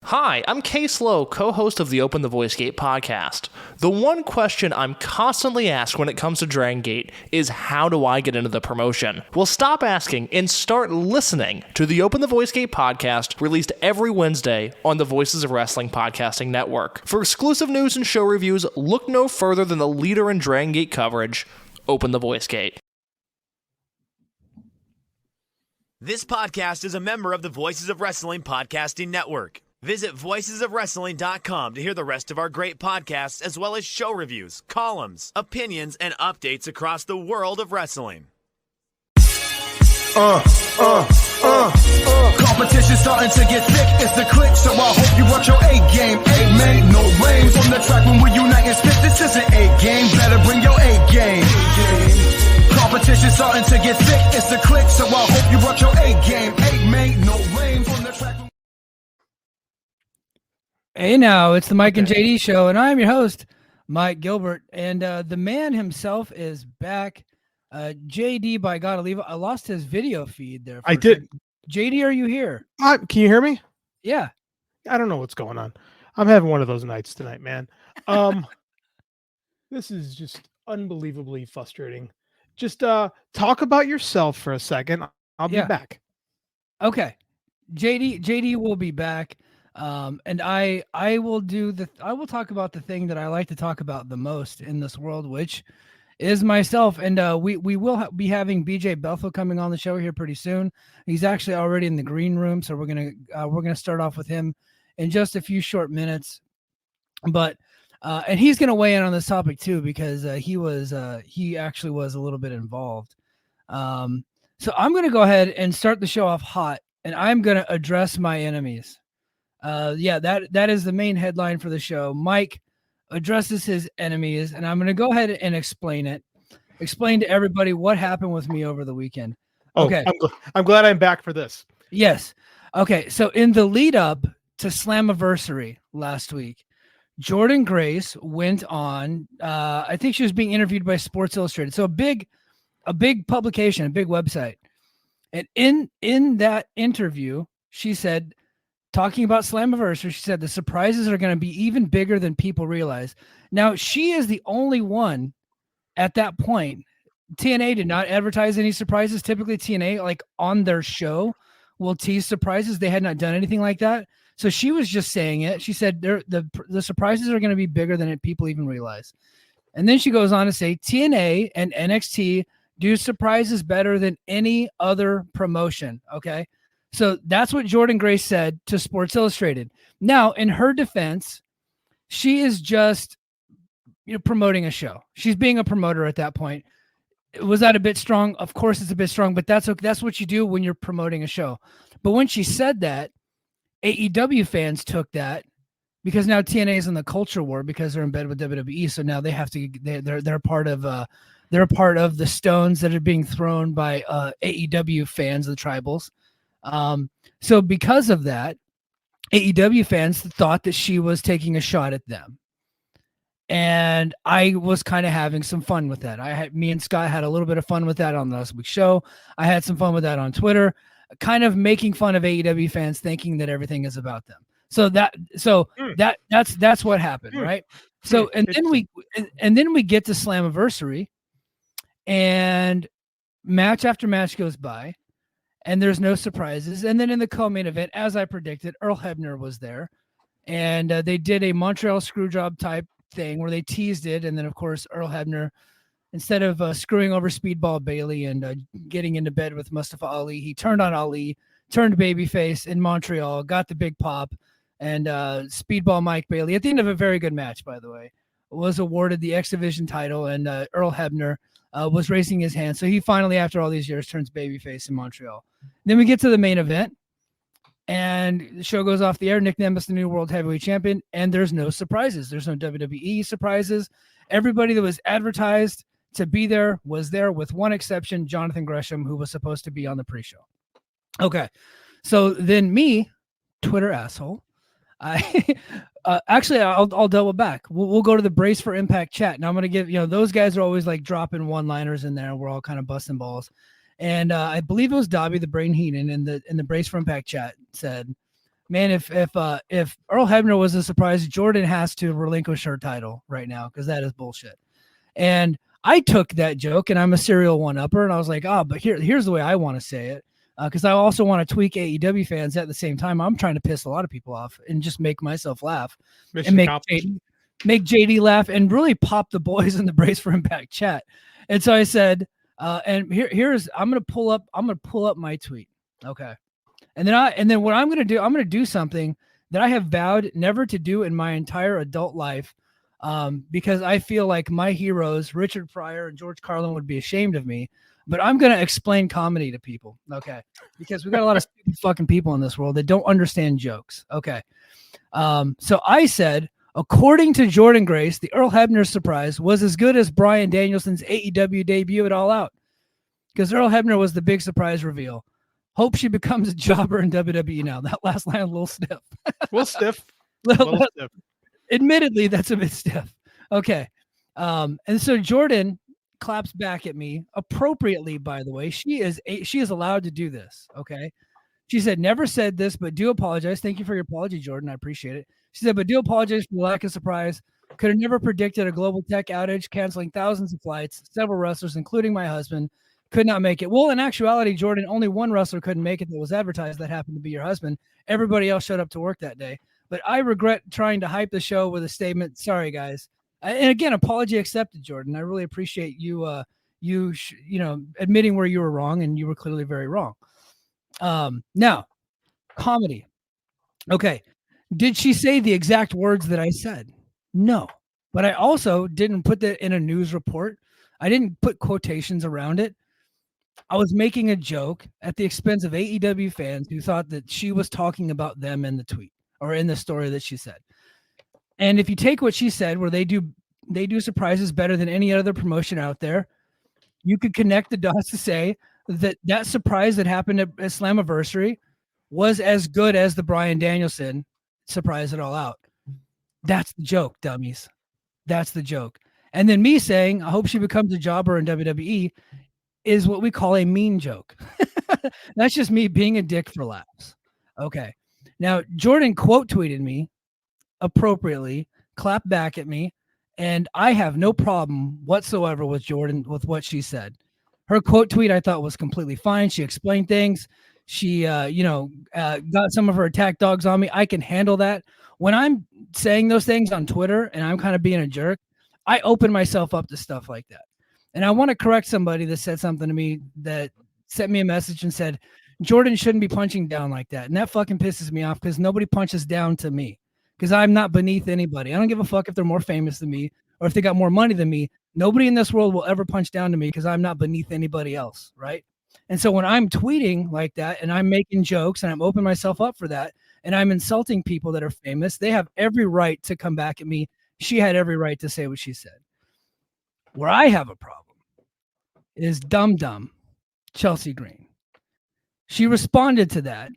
Hi, I'm Case Lowe, co-host of the Open the Voice Gate podcast. The one question I'm constantly asked when it comes to Dragon Gate is, how do I get into the promotion? Well, stop asking and start listening to the Open the Voice Gate podcast, released every Wednesday on the Voices of Wrestling podcasting network. For exclusive news and show reviews, look no further than the leader in Dragon Gate coverage, Open the Voice Gate. This podcast is a member of the Voices of Wrestling podcasting network. Visit voicesofwrestling.com to hear the rest of our great podcasts, as well as show reviews, columns, opinions, and updates across the world of wrestling. Competition starting to get thick, it's the click, so I hope you watch your A game. A man, no lanes on the track when we unite and spit. This isn't A game, better bring your A game. Competition starting to get thick, it's the click, so I hope you watch your A game. A man, no lanes on the track. Hey now, it's the Mike and JD show, and I'm your host, Mike Gilbert, and the man himself is back. JD, by God, I lost his video feed there. I did. JD, are you here? Can you hear me? Yeah. I don't know what's going on. I'm having one of those nights tonight, man. This is just unbelievably frustrating. Just talk about yourself for a second. I'll be back. Okay. JD will be back. And I will talk about the thing that I like to talk about the most in this world, which is myself. And we will be having BJ Bethel coming on the show here pretty soon. He's actually already in the green room, so we're gonna start off with him in just a few short minutes. But and he's gonna weigh in on this topic too, because he actually was a little bit involved. So I'm gonna go ahead and start the show off hot, and I'm gonna address my enemies. That is the main headline for the show. Mike addresses his enemies, and I'm going to go ahead and explain to everybody what happened with me over the weekend. Okay. I'm glad I'm back for this. Yes. Okay. So in the lead up to Slammiversary last week, Jordynne Grace went on, I think she was being interviewed by Sports Illustrated. So a big publication, a big website. And in that interview, she said, talking about Slammiversary, she said the surprises are going to be even bigger than people realize. Now, she is the only one at that point. TNA did not advertise any surprises. Typically, TNA, like on their show, will tease surprises. They had not done anything like that. So she was just saying it. She said the surprises are going to be bigger than people even realize. And then she goes on to say TNA and NXT do surprises better than any other promotion. Okay. So that's what Jordynne Grace said to Sports Illustrated. Now, in her defense, she is just promoting a show. She's being a promoter at that point. Was that a bit strong? Of course, it's a bit strong, but that's what you do when you're promoting a show. But when she said that, AEW fans took that because now TNA is in the culture war because they're in bed with WWE. So now they have to. They're part of. They're a part of the stones that are being thrown by AEW fans, the tribals. So because of that, AEW fans thought that she was taking a shot at them. And I was kind of having some fun with that. Me and Scott had a little bit of fun with that on last week's show. I had some fun with that on Twitter, kind of making fun of AEW fans thinking that everything is about them. That's what happened, right? So, and then we get to Slammiversary, and match after match goes by. And there's no surprises. And then in the co-main event, as I predicted, Earl Hebner was there. And they did a Montreal Screwjob type thing where they teased it. And then, of course, Earl Hebner, instead of screwing over Speedball Bailey and getting into bed with Mustafa Ali, he turned on Ali, turned babyface in Montreal, got the big pop. And Speedball Mike Bailey, at the end of a very good match, by the way, was awarded the X Division title. And Earl Hebner was raising his hand. So he finally, after all these years, turns babyface in Montreal. Then we get to the main event, and the show goes off the air. Nick Nemeth, the new World Heavyweight Champion, and there's no surprises. There's no WWE surprises. Everybody that was advertised to be there was there, with one exception, Jonathan Gresham, who was supposed to be on the pre-show. Okay, so then me, Twitter asshole, actually, I'll double back. We'll go to the Brace for Impact chat. Now I'm going to give, those guys are always like dropping one-liners in there. We're all kind of busting balls. And I believe it was Dobby the Brain Heenan in the Brace for Impact chat said, Man, if Earl Hebner was a surprise, Jordynne has to relinquish her title right now because that is bullshit. And I took that joke, and I'm a serial one-upper, and I was like, but here's the way I want to say it, because I also want to tweak AEW fans at the same time. I'm trying to piss a lot of people off and just make myself laugh and make JD laugh and really pop the boys in the Brace for Impact chat. And so I said, and here's I'm gonna pull up my tweet, okay. And then what I'm going to do something that I have vowed never to do in my entire adult life, because I feel like my heroes, Richard Pryor and George Carlin, would be ashamed of me. But I'm going to explain comedy to people, okay? Because we've got a lot of stupid fucking people in this world that don't understand jokes, okay? So I said, according to Jordynne Grace, the Earl Hebner surprise was as good as Bryan Danielson's AEW debut at All Out, because Earl Hebner was the big surprise reveal. Hope she becomes a jobber in WWE now. That last line a little stiff. little stiff. Stiff. Admittedly, that's a bit stiff. Okay. And so Jordynne claps back at me appropriately, by the way. She is allowed to do this. Okay. She said, never said this, but do apologize. Thank you for your apology, Jordynne. I appreciate it. She said, but do apologize for the lack of surprise. Could have never predicted a global tech outage, canceling thousands of flights. Several wrestlers, including my husband, could not make it. Well, in actuality, Jordynne, only one wrestler couldn't make it that was advertised. That happened to be your husband. Everybody else showed up to work that day. But I regret trying to hype the show with a statement. Sorry, guys. And again, apology accepted, Jordynne. I really appreciate you, admitting where you were wrong, and you were clearly very wrong. Now, comedy. Okay. Did she say the exact words that I said? No. But I also didn't put that in a news report. I didn't put quotations around it. I was making a joke at the expense of AEW fans who thought that she was talking about them in the tweet or in the story that she said. And if you take what she said, where they do surprises better than any other promotion out there, you could connect the dots to say that surprise that happened at Slammiversary was as good as the Bryan Danielson surprise at All Out. That's the joke, dummies. That's the joke. And then me saying, I hope she becomes a jobber in WWE is what we call a mean joke. That's just me being a dick for laughs. Okay. Now, Jordynne quote tweeted me appropriately, clapped back at me, and I have no problem whatsoever with Jordynne, with what she said. Her quote tweet I thought was completely fine. She explained things. She, got some of her attack dogs on me. I can handle that. When I'm saying those things on Twitter and I'm kind of being a jerk, I open myself up to stuff like that. And I want to correct somebody that said something to me, that sent me a message and said, Jordynne shouldn't be punching down like that. And that fucking pisses me off because nobody punches down to me because I'm not beneath anybody. I don't give a fuck if they're more famous than me or if they got more money than me. Nobody in this world will ever punch down to me because I'm not beneath anybody else, right? And so when I'm tweeting like that and I'm making jokes and I'm opening myself up for that and I'm insulting people that are famous, they have every right to come back at me. She had every right to say what she said. Where I have a problem is dumb Chelsea Green. She responded to that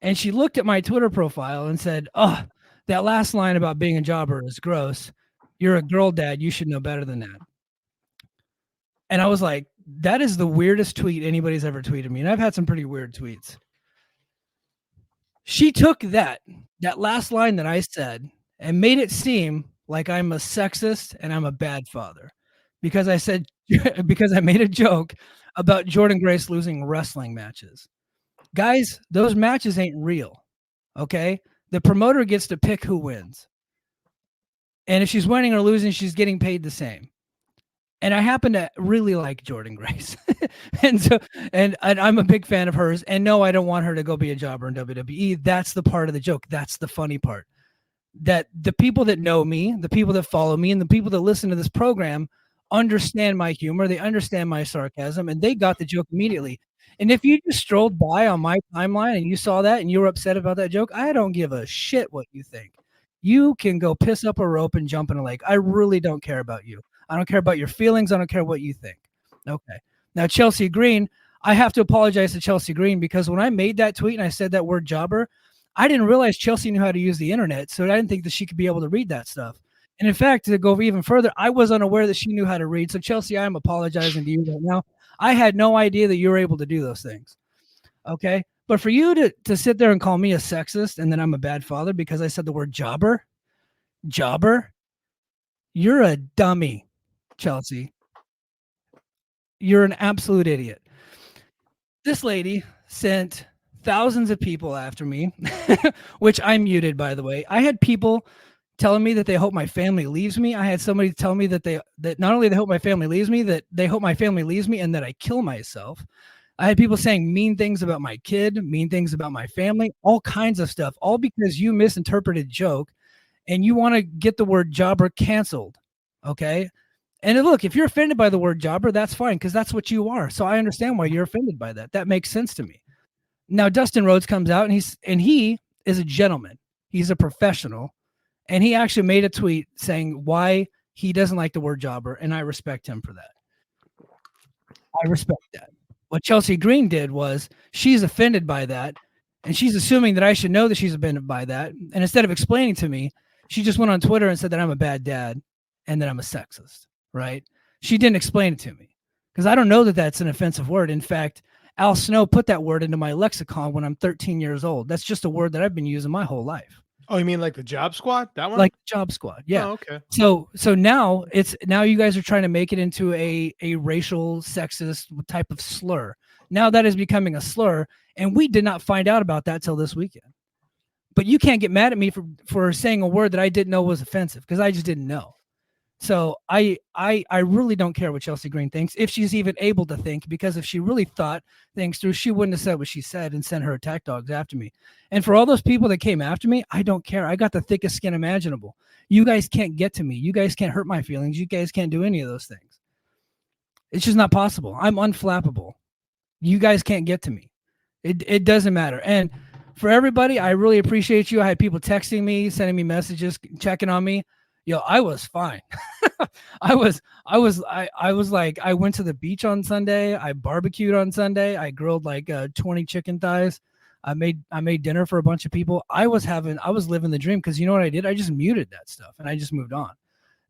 and she looked at my Twitter profile and said, oh, that last line about being a jobber is gross. You're a girl dad. You should know better than that. And I was like, that is the weirdest tweet anybody's ever tweeted me. And I've had some pretty weird tweets. She took that last line that I said and made it seem like I'm a sexist and I'm a bad father because I made a joke about Jordynne Grace losing wrestling matches. Guys, those matches ain't real. Okay. The promoter gets to pick who wins. And if she's winning or losing, she's getting paid the same. And I happen to really like Jordynne Grace. and I'm a big fan of hers. And no, I don't want her to go be a jobber in WWE. That's the part of the joke. That's the funny part. That the people that know me, the people that follow me, and the people that listen to this program understand my humor. They understand my sarcasm, and they got the joke immediately. And if you just strolled by on my timeline and you saw that and you were upset about that joke, I don't give a shit what you think. You can go piss up a rope and jump in a lake. I really don't care about you. I don't care about your feelings. I don't care what you think. Okay. Now, Chelsea Green, I have to apologize to Chelsea Green because when I made that tweet and I said that word jobber, I didn't realize Chelsea knew how to use the internet. So I didn't think that she could be able to read that stuff. And in fact, to go even further, I was unaware that she knew how to read. So Chelsea, I'm apologizing to you right now. I had no idea that you were able to do those things. Okay. But for you to sit there and call me a sexist and then I'm a bad father because I said the word jobber, you're a dummy, Chelsea. You're an absolute idiot. This lady sent thousands of people after me, which I muted, by the way. I had people telling me that they hope my family leaves me. I had somebody tell me that not only they hope my family leaves me, that they hope my family leaves me and that I kill myself. I had people saying mean things about my kid, mean things about my family, all kinds of stuff, all because you misinterpreted joke and you want to get the word jobber canceled. Okay. And look, if you're offended by the word jobber, that's fine because that's what you are. So I understand why you're offended by that. That makes sense to me. Now Dustin Rhodes comes out and he is a gentleman. He's a professional, and he actually made a tweet saying why he doesn't like the word jobber, and I respect him for that. I respect that. What Chelsea Green did was she's offended by that, and she's assuming that I should know that she's offended by that. And instead of explaining to me, she just went on Twitter and said that I'm a bad dad and that I'm a sexist. Right? She didn't explain it to me because I don't know that that's an offensive word. In fact, Al Snow put that word into my lexicon when I'm 13 years old. That's just a word that I've been using my whole life. Oh, you mean like the Job Squad? That one? Like Job Squad. Yeah. Oh, okay. So now you guys are trying to make it into a racial sexist type of slur. Now that is becoming a slur, and we did not find out about that till this weekend. But you can't get mad at me for saying a word that I didn't know was offensive because I just didn't know. So I really don't care what Chelsea Green thinks, if she's even able to think, because if she really thought things through, she wouldn't have said what she said and sent her attack dogs after me. And for all those people that came after me, I don't care. I got the thickest skin imaginable. You guys can't get to me. You guys can't hurt my feelings. You guys can't do any of those things. It's just not possible. I'm unflappable. You guys can't get to me. It doesn't matter. And for everybody, I really appreciate you. I had people texting me, sending me messages, checking on me. Yo, I was fine. I was like, I went to the beach on Sunday. I barbecued on Sunday. I grilled like 20 chicken thighs. I made dinner for a bunch of people. I was living the dream because you know what I did? I just muted that stuff and I just moved on.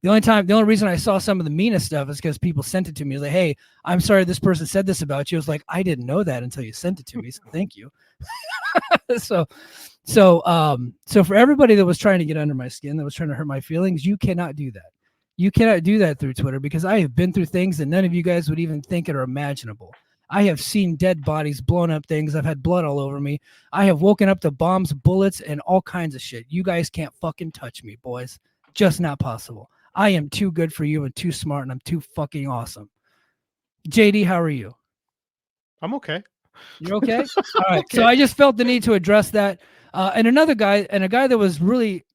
The only reason I saw some of the meanest stuff is because people sent it to me. Like, hey, I'm sorry this person said this about you. I was like, I didn't know that until you sent it to me. So thank you. So for everybody that was trying to get under my skin, that was trying to hurt my feelings, you cannot do that. You cannot do that through Twitter because I have been through things that none of you guys would even think are imaginable. I have seen dead bodies, blown up things. I've had blood all over me. I have woken up to bombs, bullets, and all kinds of shit. You guys can't fucking touch me, boys. Just not possible. I am too good for you and too smart, and I'm too fucking awesome. JD, how are you? I'm okay. You're okay? All right. Okay. So I just felt the need to address that. And a guy that was really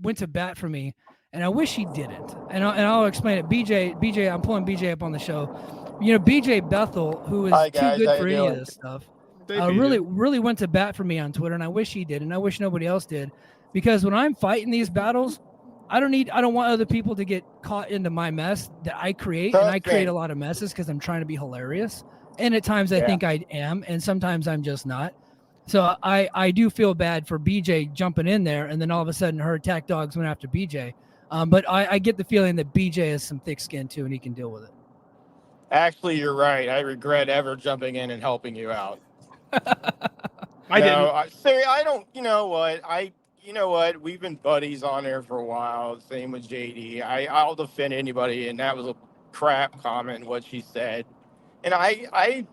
went to bat for me, and I wish he didn't. And I'll explain it. BJ, I'm pulling BJ up on the show. You know, BJ Bethel, who is too good for any of this stuff, really went to bat for me on Twitter, and I wish he did, and I wish nobody else did, because when I'm fighting these battles, I don't want other people to get caught into my mess that I create, and I create a lot of messes because I'm trying to be hilarious. And at times I think I am, and sometimes I'm just not. So I do feel bad for BJ jumping in there, and then all of a sudden her attack dogs went after BJ. But I get the feeling that BJ has some thick skin too, and he can deal with it. Actually, you're right. I regret ever jumping in and helping you out. I didn't. I don't. You know what? We've been buddies on there for a while. Same with JD. I'll defend anybody, and that was a crap comment what she said. And I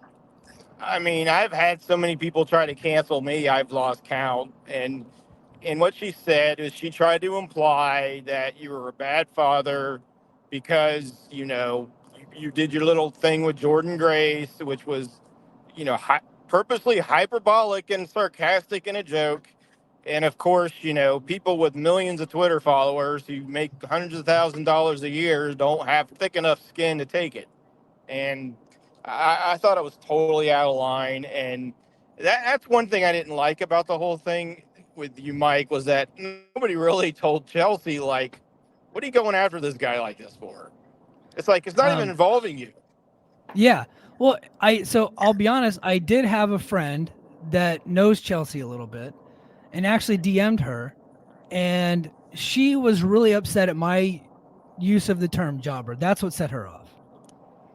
mean, I've had so many people try to cancel me, I've lost count. And what she said is she tried to imply that you were a bad father because, you know, you did your little thing with Jordynne Grace, which was, you know, purposely hyperbolic and sarcastic and a joke. And of course, you know, people with millions of Twitter followers who make hundreds of $1,000s a year don't have thick enough skin to take it. And I thought it was totally out of line. And that's one thing I didn't like about the whole thing with you, Mike, was that nobody really told Chelsea, like, what are you going after this guy like this for? It's like, it's not even involving you. Yeah. Well, so I'll be honest. I did have a friend that knows Chelsea a little bit and actually DM'd her, and she was really upset at my use of the term jobber. That's what set her off.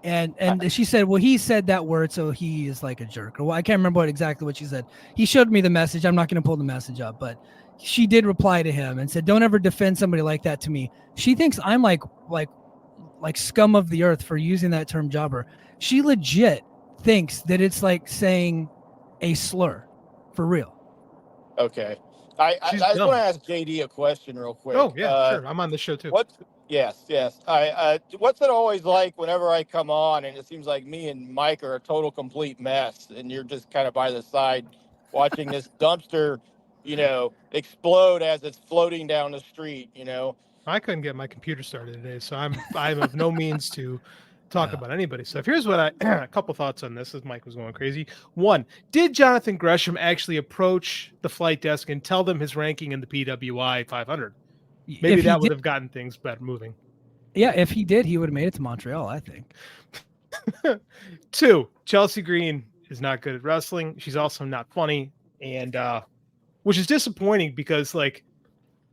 And she said, well, he said that word, so he is like a jerk. Or well, I can't remember exactly what she said. He showed me the message. I'm not going to pull the message up, but she did reply to him and said, don't ever defend somebody like that to me. She thinks I'm like scum of the earth for using that term jobber. She legit thinks that it's like saying a slur for real. Okay. I just want to ask JD a question real quick. Oh, yeah, sure. I'm on the show too. Yes. What's it always like whenever I come on and it seems like me and Mike are a total complete mess and you're just kind of by the side watching this dumpster, explode as it's floating down the street, I couldn't get my computer started today, so I have no means to talk about anybody's stuff. Here's what a couple thoughts on this as Mike was going crazy. One, did Jonathan Gresham actually approach the flight desk and tell them his ranking in the PWI 500? Maybe that would have gotten things better moving. Yeah, if he did, he would have made it to Montreal, I think. 2, Chelsea Green is not good at wrestling. She's also not funny, and which is disappointing because, like,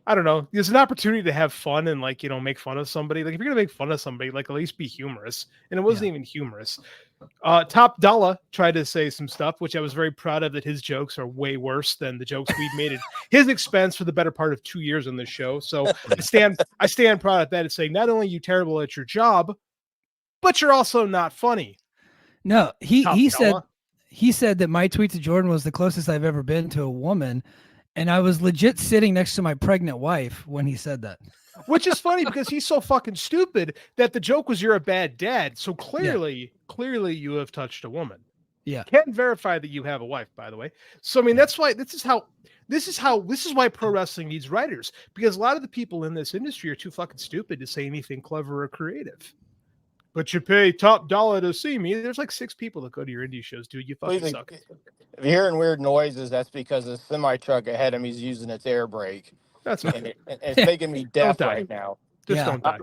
I don't know, there's an opportunity to have fun and, like, make fun of somebody. Like, if you're gonna make fun of somebody, like, at least be humorous. And it wasn't even humorous. Top Dollar tried to say some stuff, which I was very proud of, that his jokes are way worse than the jokes we've made at his expense for the better part of 2 years on this show. So I stand proud of that and saying, not only are you terrible at your job, but you're also not funny. No, he said that my tweet to Jordynne was the closest I've ever been to a woman. And I was legit sitting next to my pregnant wife when he said that. Which is funny because he's so fucking stupid that the joke was you're a bad dad. So clearly you have touched a woman. Yeah. Can't verify that you have a wife, by the way. So, I mean, that's why this is why pro wrestling needs writers, because a lot of the people in this industry are too fucking stupid to say anything clever or creative. But you pay top dollar to see me. There's like 6 people that go to your indie shows, dude. You fucking suck. If you're hearing weird noises, that's because the semi truck ahead of me is using its air brake. That's and it's making me deaf right now. Just don't die.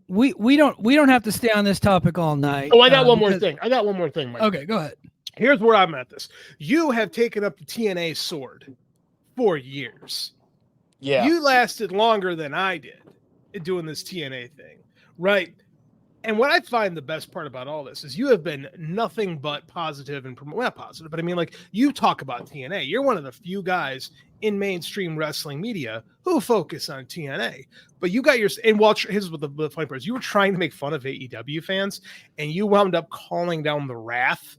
We don't have to stay on this topic all night. Oh, I got one more thing. Mike. Okay, go ahead. Here's where I'm at this. You have taken up the TNA sword for years. Yeah. You lasted longer than I did in doing this TNA thing, right? And what I find the best part about all this is you have been nothing but positive and not positive, but I mean, like, you talk about TNA. You're one of the few guys in mainstream wrestling media who focus on TNA. But you got your here's what the funny part is: you were trying to make fun of AEW fans, and you wound up calling down the wrath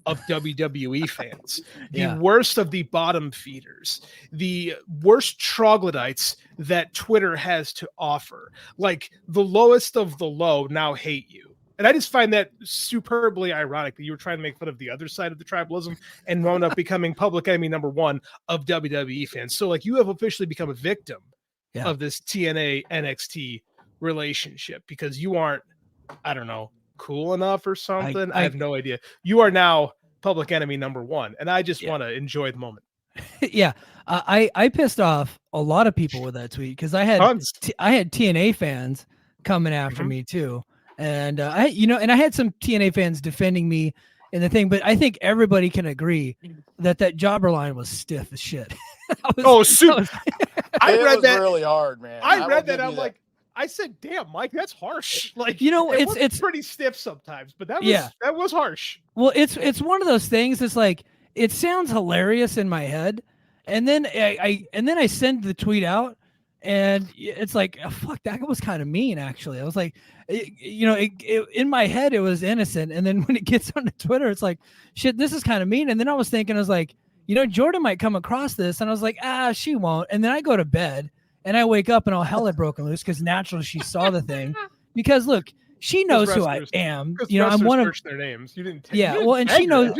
of WWE fans, the worst of the bottom feeders, the worst troglodytes that Twitter has to offer. Like, the lowest of the low now hate you. And I just find that superbly ironic that you were trying to make fun of the other side of the tribalism and wound up becoming public enemy number 1 of WWE fans. So, like, you have officially become a victim of this TNA NXT relationship because you aren't, I don't know, cool enough or something. I have no idea. You are now public enemy number 1, and I just want to enjoy the moment. I pissed off a lot of people with that tweet because I had TNA fans coming after me too, and I had some TNA fans defending me in the thing, but I think everybody can agree that jobber line was stiff as shit. Super! I read that really hard, man. I read that. I'm like, I said, "Damn, Mike, that's harsh." Like, it's pretty stiff sometimes, but that was harsh. Well, it's one of those things. It's like, it sounds hilarious in my head, and then I send the tweet out, and it's like, oh, fuck, that was kind of mean. Actually, I was like, in my head it was innocent, and then when it gets onto Twitter, it's like, shit, this is kind of mean. And then I was thinking, I was like, Jordynne might come across this, and I was like, she won't. And then I go to bed. And I wake up and all hell had broken loose because naturally she saw the thing. Because look, she knows who I am. I'm one of their names. You didn't. And she knows.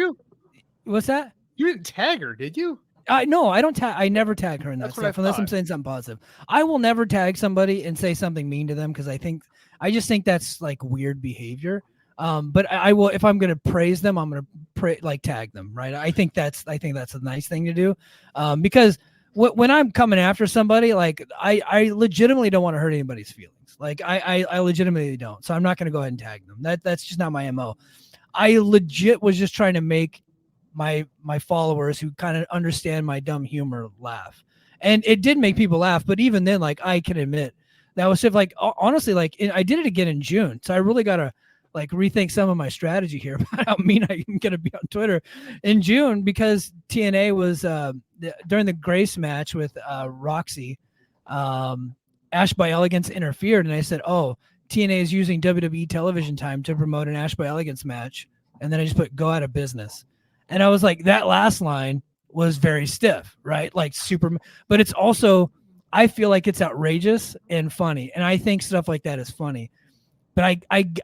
What's that? You didn't tag her, did you? No, I don't tag. I never tag her in that stuff unless I'm saying something positive. I will never tag somebody and say something mean to them because I just think that's like weird behavior. But I will, if I'm going to praise them, I'm going to tag them, right? I think that's a nice thing to do, because when I'm coming after somebody, like, I legitimately don't want to hurt anybody's feelings. Like, I legitimately don't. So I'm not going to go ahead and tag them. That's just not my MO. I legit was just trying to make my followers who kind of understand my dumb humor laugh. And it did make people laugh. But even then, like, I can admit that was like, honestly, like, I did it again in June. So I really got to like rethink some of my strategy here about how mean I'm going to be on Twitter in June, because TNA was during the Grace match with Roxy, Ash by Elegance interfered, and I said, oh, TNA is using WWE television time to promote an Ash by Elegance match. And then I just put go out of business. And I was like, that last line was very stiff, right? Like super, but it's also, I feel like it's outrageous and funny. And I think stuff like that is funny. But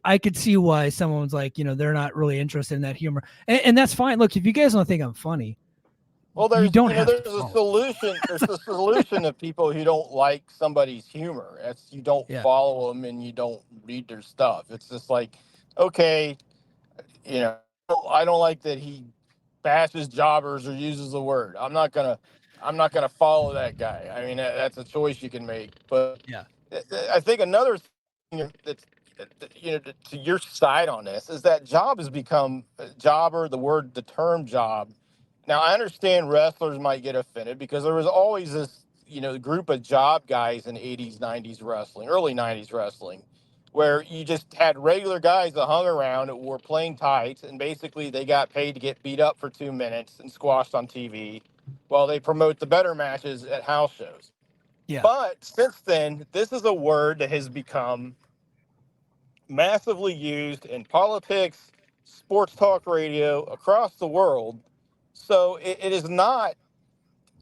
I could see why someone's like, they're not really interested in that humor. And that's fine. Look, if you guys don't think I'm funny, well, there's you don't have there's to a solution. There's a solution to people who don't like somebody's humor. That's you don't follow them and you don't read their stuff. It's just like, okay, I don't like that he bashes jobbers or uses the word. I'm not gonna follow that guy. I mean, that's a choice you can make. But I think another thing that's to your side on this is that job has become jobber. The term job. Now I understand wrestlers might get offended because there was always this group of job guys in 80s, 90s wrestling, early 90s wrestling, where you just had regular guys that hung around that were playing tights, and basically they got paid to get beat up for 2 minutes and squashed on TV while they promote the better matches at house shows. Yeah. But since then, this is a word that has become massively used in politics, sports talk radio across the world. So it is not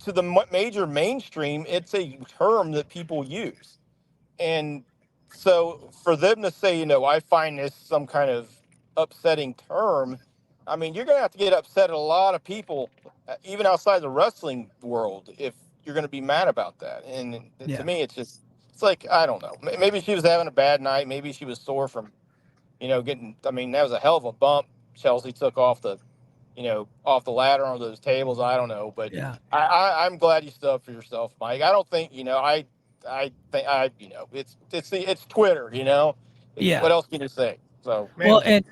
to the major mainstream. It's a term that people use. And so for them to say, I find this some kind of upsetting term, I mean, you're going to have to get upset at a lot of people, even outside the wrestling world, if you're going to be mad about that. And to me, it's like, I don't know. Maybe she was having a bad night. Maybe she was sore from, that was a hell of a bump Chelsea took off the ladder on those tables. I don't know. But I'm glad you stood up for yourself, Mike. I don't think, I think it's Twitter, What else can you say? So well, and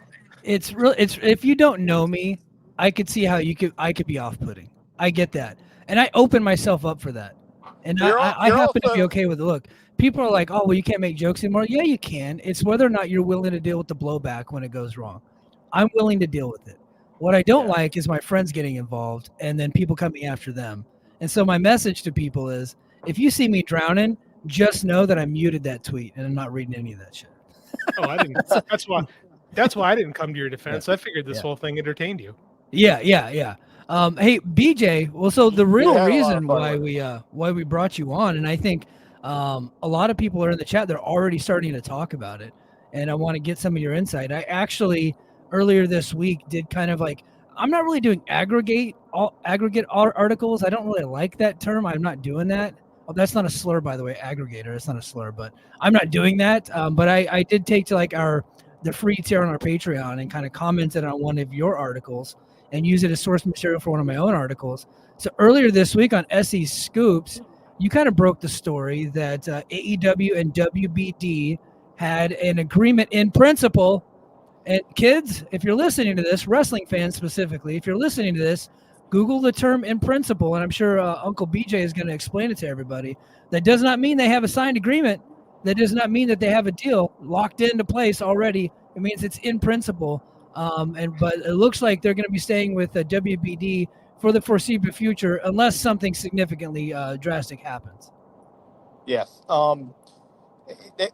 it's if you don't know me, I could see how I could be off-putting. I get that, and I open myself up for that, and I happen to be okay with it. Look, people are like, oh, well, you can't make jokes anymore. Yeah, you can. It's whether or not you're willing to deal with the blowback when it goes wrong. I'm willing to deal with it. What I don't like is my friends getting involved and then people coming after them. And so my message to people is, if you see me drowning, just know that I muted that tweet and I'm not reading any of that shit. Oh, I didn't. That's why I didn't come to your defense. I figured this whole thing entertained you. Yeah. Hey, BJ. Well, so the real reason why we brought you on, and I think a lot of people are in the chat. They're already starting to talk about it, and I want to get some of your insight. I actually earlier this week did kind of like, I'm not really doing aggregate articles. I don't really like that term. I'm not doing that. Oh, that's not a slur, by the way. Aggregator. It's not a slur, but I'm not doing that. But I did take to like the free tier on our Patreon and kind of commented on one of your articles and use it as source material for one of my own articles. So earlier this week on SE Scoops, you kind of broke the story that AEW and WBD had an agreement in principle. And kids, if you're listening to this, wrestling fans specifically, if you're listening to this, Google the term in principle, and I'm sure Uncle BJ is going to explain it to everybody. That does not mean they have a signed agreement. That does not mean that they have a deal locked into place already. It means it's in principle. But it looks like they're going to be staying with WBD for the foreseeable future, unless something significantly drastic happens. Yes,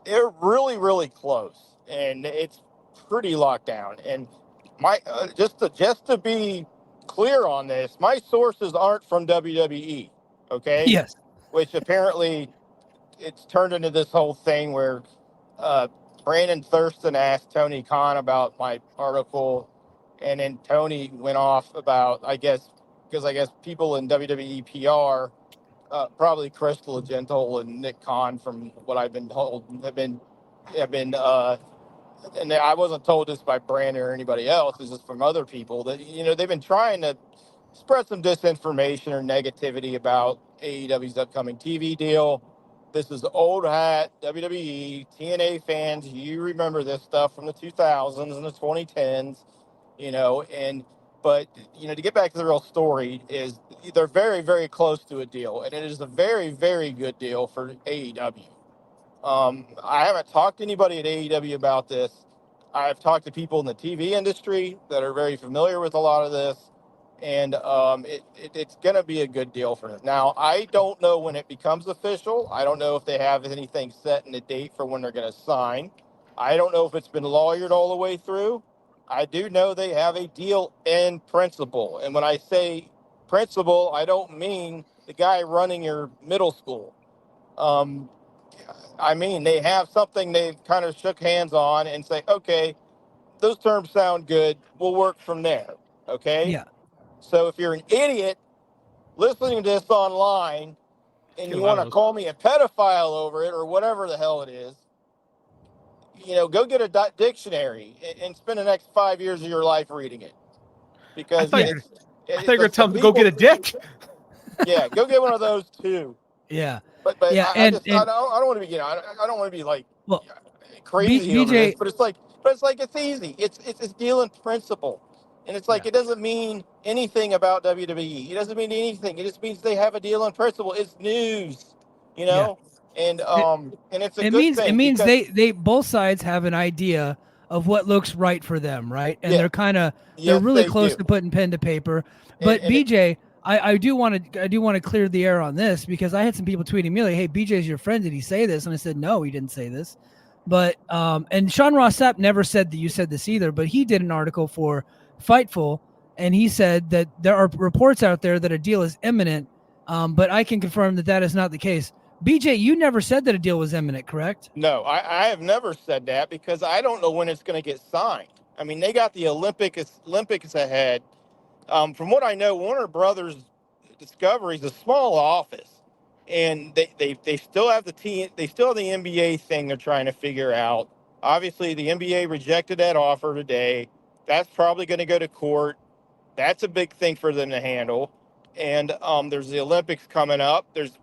they're really, really close, and it's pretty locked down. And my just to be clear on this, my sources aren't from WWE. Okay. Yes. Which apparently it's turned into this whole thing where Brandon Thurston asked Tony Khan about my article, and then Tony went off about, because I guess people in WWE PR, probably Crystal Gentle and Nick Khan, from what I've been told, have been, and I wasn't told this by Brandon or anybody else. This is from other people that they've been trying to spread some disinformation or negativity about AEW's upcoming TV deal. This is old hat WWE TNA fans. You remember this stuff from the 2000s and the 2010s, but to get back to the real story, is they're very, very close to a deal, and it is a very, very good deal for AEW. I haven't talked to anybody at AEW about this. I've talked to people in the TV industry that are very familiar with a lot of this, and it's going to be a good deal for them. Now, I don't know when it becomes official. I don't know if they have anything set in a date for when they're going to sign. I don't know if it's been lawyered all the way through. I do know they have a deal in principle. And when I say principle, I don't mean the guy running your middle school. I mean, they have something they've kind of shook hands on and say, okay, those terms sound good. We'll work from there. Okay. Yeah. So if you're an idiot listening to this online and you want to call me a pedophile over it or whatever the hell it is, go get a dictionary and spend the next 5 years of your life reading it. Because I thought you were going to tell them to go get a dick. Yeah, go get one of those too. Yeah. But yeah, I don't want to be, I don't want to be like crazy over this, but it's like it's easy. It's deal in principle. And it's like, it doesn't mean anything about WWE. It doesn't mean anything. It just means they have a deal in principle. It's news, And it's a good thing. It means they both sides have an idea of what looks right for them, right? And they're really close to putting pen to paper. But BJ, I do want to clear the air on this, because I had some people tweeting me like, "Hey, BJ's your friend. Did he say this?" And I said, "No, he didn't say this." But and Sean Ross Sapp never said that you said this either, but he did an article for Fightful, and he said that there are reports out there that a deal is imminent, but I can confirm that is not the case. BJ, you never said that a deal was imminent, correct? No, I have never said that, because I don't know when it's going to get signed. I mean, they got the Olympics ahead. From what I know, Warner Brothers Discovery is a small office, and they still have the team. They still have the NBA thing they're trying to figure out. Obviously, the NBA rejected that offer today. That's probably going to go to court. That's a big thing for them to handle. And there's the Olympics coming up. David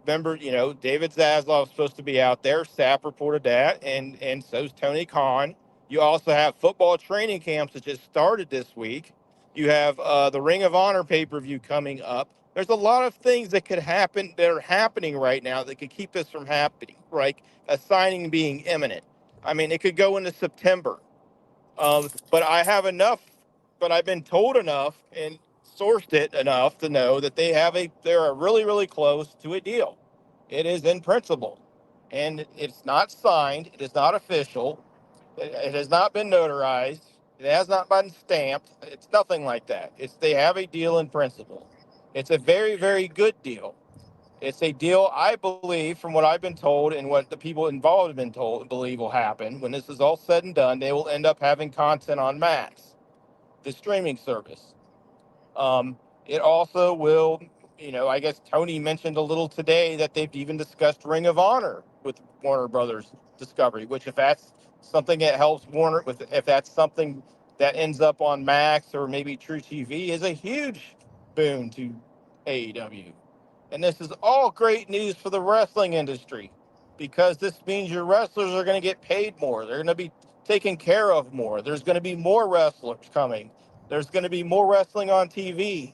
Zaslav's supposed to be out there. Sapp reported that, and so's Tony Khan. You also have football training camps that just started this week. You have the Ring of Honor pay-per-view coming up. There's a lot of things that could happen that are happening right now that could keep this from happening, right? A signing being imminent. I mean, it could go into September. But I've been told enough and sourced it enough to know that they're really, really close to a deal. It is in principle, and it's not signed. It is not official. It has not been notarized. It has not been stamped. It's nothing like that. They have a deal in principle. It's a very, very good deal. It's a deal, I believe, from what I've been told and what the people involved have been told, believe will happen. When this is all said and done, they will end up having content on Max, the streaming service. It also will, I guess Tony mentioned a little today that they've even discussed Ring of Honor with Warner Brothers Discovery, which if that's something that helps Warner, if that's something that ends up on Max or maybe True TV, is a huge boon to AEW. And this is all great news for the wrestling industry, because this means your wrestlers are going to get paid more. They're going to be taken care of more. There's going to be more wrestlers coming. There's going to be more wrestling on TV.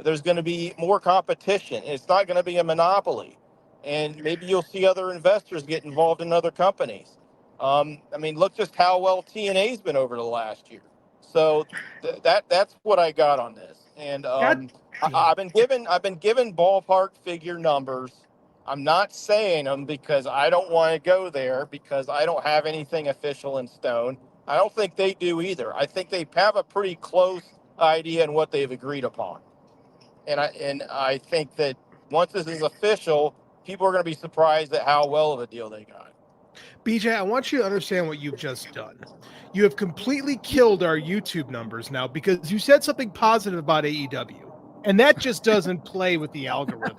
There's going to be more competition. It's not going to be a monopoly. And maybe you'll see other investors get involved in other companies. Look just how well TNA's been over the last year. So that's what I got on this. And I've been given ballpark figure numbers. I'm not saying them because I don't want to go there, because I don't have anything official in stone. I don't think they do either. I think they have a pretty close idea on what they've agreed upon. And I think that once this is official, people are going to be surprised at how well of a deal they got. BJ, I want you to understand what you've just done. You have completely killed our YouTube numbers now, because you said something positive about AEW. And that just doesn't play with the algorithm.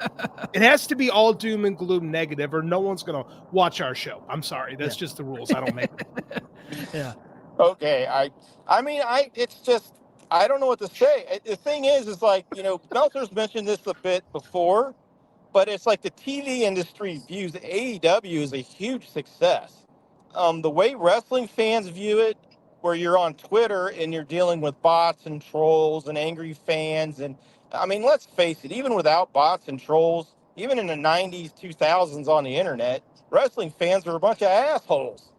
It has to be all doom and gloom negative, or no one's going to watch our show. I'm sorry. That's just the rules. I don't make them. Yeah. Okay. It's just, I don't know what to say. The thing is like, Meltzer's mentioned this a bit before, but it's like the TV industry views AEW as a huge success. The way wrestling fans view it, where you're on Twitter and you're dealing with bots and trolls and angry fans. And let's face it, even without bots and trolls, even in the 90s, 2000s on the internet, wrestling fans were a bunch of assholes.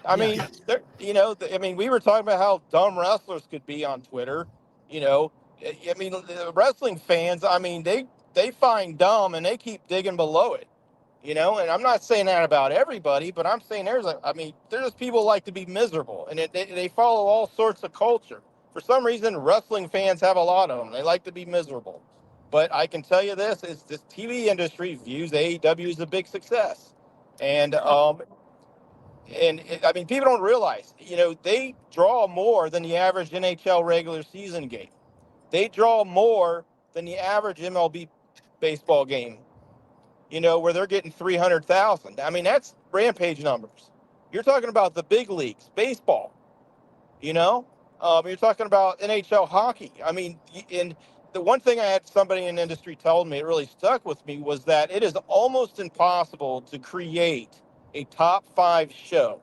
I Yeah. mean, we were talking about how dumb wrestlers could be on Twitter. You know, I mean, the wrestling fans. I mean, they find dumb and they keep digging below it. You know, and I'm not saying that about everybody, but I'm saying there's people like to be miserable, and they follow all sorts of culture. For some reason, wrestling fans have a lot of them. They like to be miserable. But I can tell you this TV industry views AEW as a big success. And I mean, people don't realize, they draw more than the average NHL regular season game. They draw more than the average MLB baseball game, where they're getting 300,000. I mean, that's Rampage numbers. You're talking about the big leagues, baseball, you're talking about NHL hockey. I mean, and the one thing I had somebody in the industry tell me, it really stuck with me, was that it is almost impossible to create a top 5 show.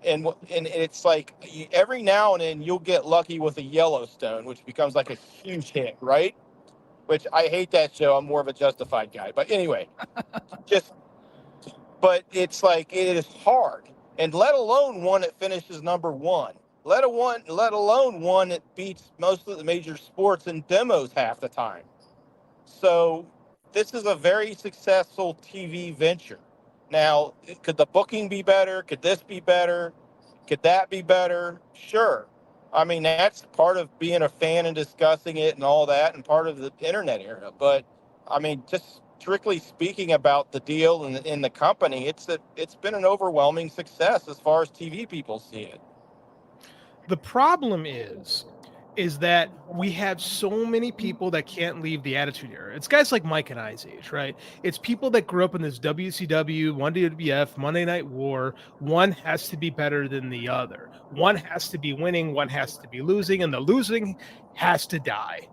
And it's like every now and then you'll get lucky with a Yellowstone, which becomes like a huge hit, right? Which I hate that show. I'm more of a Justified guy. But anyway, but it's like it is hard. And let alone one that finishes number 1. Let alone one that beats most of the major sports in demos half the time. So this is a very successful TV venture. Now, could the booking be better? Could this be better? Could that be better? Sure. I mean, that's part of being a fan and discussing it and all that, and part of the internet era. But I mean, just strictly speaking about the deal and in the company, it's been an overwhelming success as far as TV people see it. The problem is that we have so many people that can't leave the Attitude Era. It's guys like Mike and I's age, right? It's people that grew up in this WCW, one WWF, Monday Night War. One has to be better than the other. One has to be winning, one has to be losing, and the losing has to die.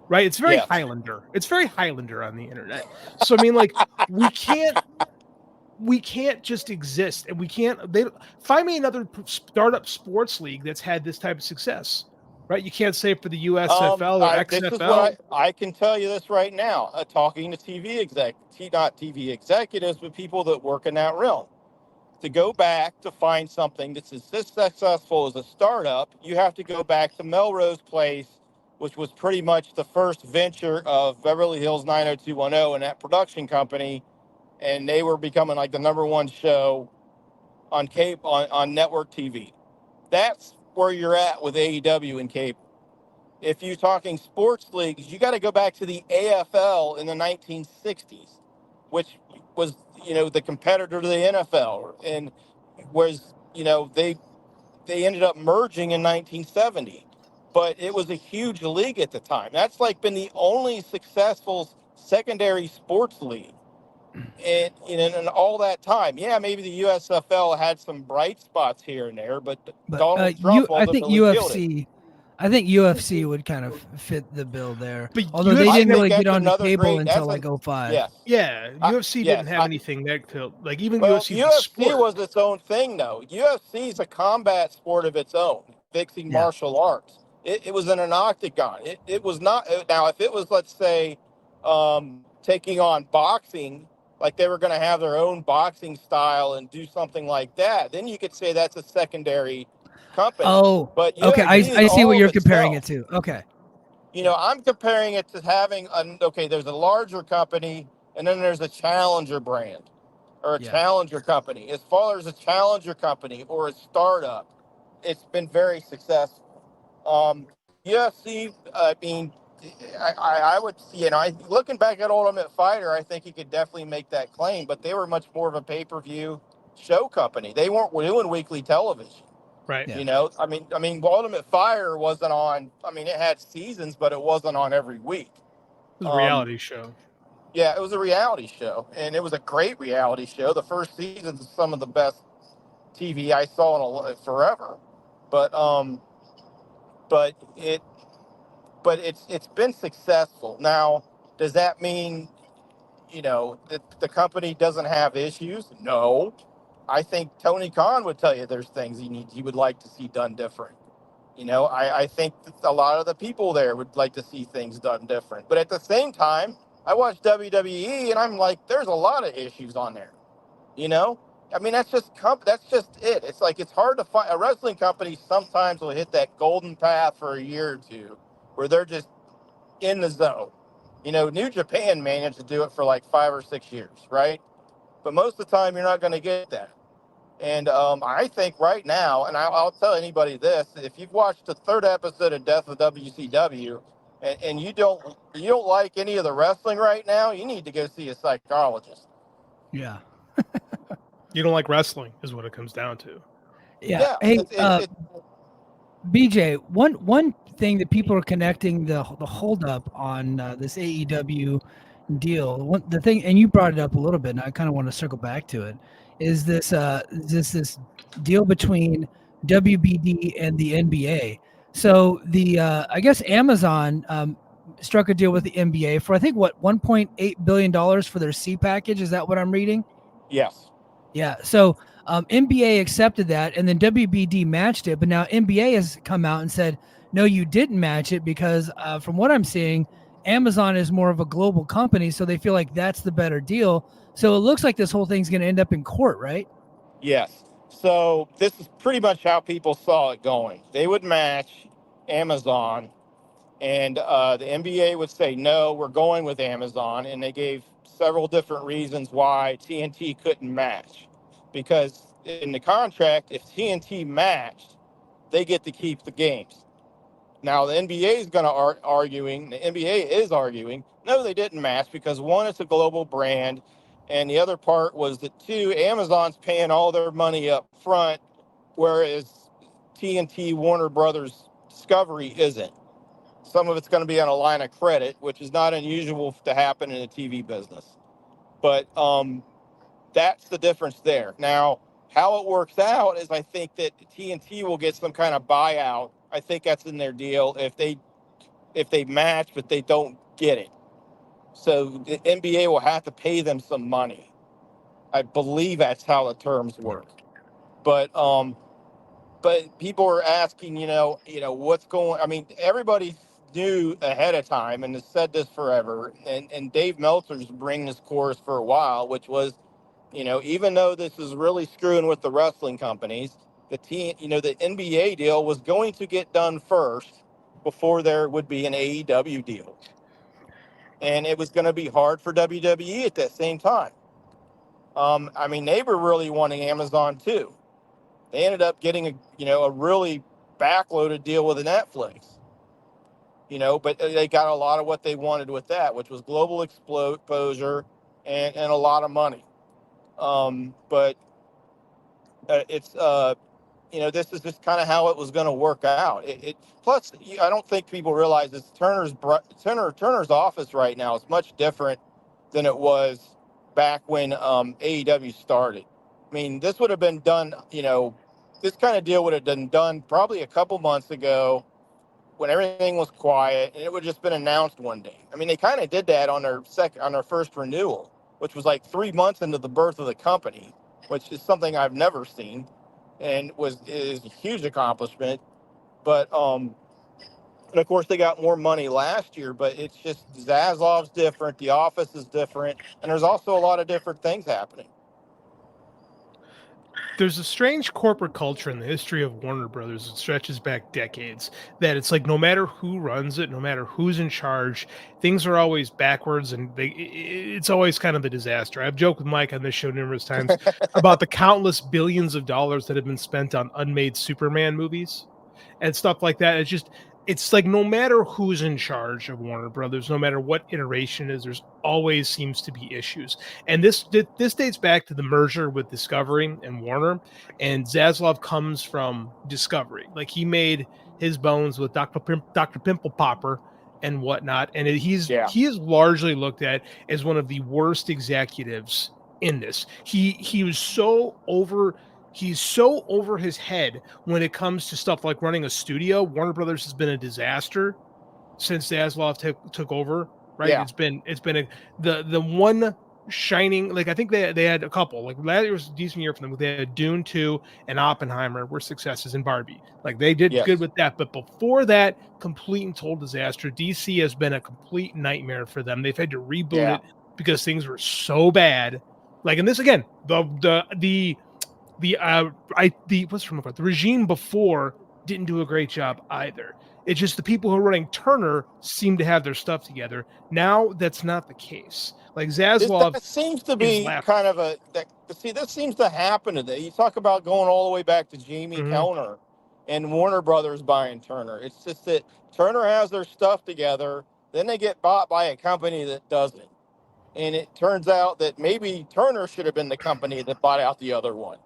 Right? It's very Highlander. It's very Highlander on the internet. So I mean, like, we can't just exist, and they find me another startup sports league that's had this type of success, right? You can't say for the USFL or XFL. This is what I can tell you this right now, talking to not TV executives, but people that work in that realm. To go back to find something that's as successful as a startup, you have to go back to Melrose Place, which was pretty much the first venture of Beverly Hills 90210 and that production company. And they were becoming like the number 1 show on cable, on network TV. That's where you're at with AEW and cable. If you're talking sports leagues, you got to go back to the AFL in the 1960s, which was, the competitor to the NFL, and was, they ended up merging in 1970, but it was a huge league at the time. That's like been the only successful secondary sports league. And in all that time, maybe the USFL had some bright spots here and there, but Donald Trump ultimately killed it. I think UFC would kind of fit the bill there. But although they didn't really get on the cable until like 05. Yeah, UFC didn't have anything that could, like, even UFC was its own thing, though. UFC is a combat sport of its own, fixing martial arts. It was in an octagon. It was not. Now, if it was, let's say, taking on boxing, like they were going to have their own boxing style and do something like that, then you could say that's a secondary company. Oh, but okay. I see what you're comparing it to. Okay. I'm comparing it to having there's a larger company and then there's a challenger brand or a challenger company. As far as a challenger company or a startup, it's been very successful. UFC, I mean, I would, looking back at Ultimate Fighter, I think you could definitely make that claim, but they were much more of a pay-per-view show company. They weren't doing weekly television. Right. Yeah. I mean, Ultimate Fire wasn't on, it had seasons, but it wasn't on every week. It was a reality show. Yeah, it was a reality show, and it was a great reality show. The first season is some of the best TV I saw in forever. But it's been successful. Now, does that mean, that the company doesn't have issues? No. I think Tony Khan would tell you there's things he would like to see done different. I think that a lot of the people there would like to see things done different. But at the same time, I watch WWE and I'm like, there's a lot of issues on there. I mean, that's just it. It's like it's hard to find. A wrestling company sometimes will hit that golden path for a year or two where they're just in the zone. You know, New Japan managed to do it for like 5 or 6 years, right? But most of the time, you're not going to get that. And I think right now, and I'll tell anybody this: if you've watched the 3rd episode of Death of WCW, and you don't like any of the wrestling right now, you need to go see a psychologist. Yeah. You don't like wrestling, is what it comes down to. Yeah. Hey, BJ, one thing that people are connecting the holdup on this AEW deal, the thing, and you brought it up a little bit, and I kind of want to circle back to it, is this deal between WBD and the NBA. So the I guess Amazon struck a deal with the NBA for, I think, what, $1.8 billion for their C package. Is that what I'm reading? Yes. Yeah. So NBA accepted that, and then WBD matched it. But now NBA has come out and said, no, you didn't match it because from what I'm seeing, Amazon is more of a global company. So they feel like that's the better deal. So it looks like this whole thing's going to end up in court, right? Yes. So this is pretty much how people saw it going. They would match Amazon, and the NBA would say, no, we're going with Amazon. And they gave several different reasons why TNT couldn't match. Because in the contract, if TNT matched, they get to keep the games. Now, the NBA is going to the NBA is arguing, no, they didn't match because, one, it's a global brand. And the other part was that, two, Amazon's paying all their money up front, whereas TNT, Warner Brothers, Discovery isn't. Some of it's going to be on a line of credit, which is not unusual to happen in the TV business. But that's the difference there. Now, how it works out is I think that TNT will get some kind of buyout. I think that's in their deal if they match, but they don't get it. So the NBA will have to pay them some money. I believe that's how the terms work. But people are asking, what's going. I mean, everybody knew ahead of time and has said this forever. And Dave Meltzer's bringing this chorus for a while, which was, even though this is really screwing with the wrestling companies, the NBA deal was going to get done first before there would be an AEW deal. And it was going to be hard for WWE at that same time. I mean, they were really wanting Amazon too. They ended up getting a really backloaded deal with Netflix. But they got a lot of what they wanted with that, which was global exposure and a lot of money. But it's this is just kind of how it was going to work out. Plus, I don't think people realize this. Turner's office right now is much different than it was back when AEW started. I mean, this would have been done. This kind of deal would have been done probably a couple months ago when everything was quiet, and it would have just been announced one day. I mean, they kind of did that on their first renewal, which was like 3 months into the birth of the company, which is something I've never seen. And is a huge accomplishment, but and of course they got more money last year. But it's just Zaslav's different, the office is different, and there's also a lot of different things happening. There's a strange corporate culture in the history of Warner Brothers that stretches back decades, that it's like no matter who runs it, no matter who's in charge, things are always backwards, and it's always kind of a disaster. I've joked with Mike on this show numerous times about the countless billions of dollars that have been spent on unmade Superman movies and stuff like that. It's like no matter who's in charge of Warner Brothers, no matter what iteration is, there's always seems to be issues. And this dates back to the merger with Discovery and Warner. And Zaslav comes from Discovery. Like, he made his bones with Dr. Pimple Popper and whatnot. And he is largely looked at as one of the worst executives in this. He's so over his head when it comes to stuff like running a studio. Warner Brothers has been a disaster since Zaslav took over, right? Yeah. It's been the one shining, like, I think they had a couple, like last year was a decent year for them. They had Dune 2 and Oppenheimer were successes, in Barbie. Like, they did good with that. But before that, complete and total disaster. DC has been a complete nightmare for them. They've had to reboot it because things were so bad Like in this again, the regime before didn't do a great job either. It's just the people who are running Turner seem to have their stuff together. Now that's not the case. Like Zaslav That seems to is be laughing. kind of this seems to happen today. You talk about going all the way back to Jamie Kellner and Warner Brothers buying Turner. It's just that Turner has their stuff together, then they get bought by a company that doesn't. And it turns out that maybe Turner should have been the company that bought out the other one.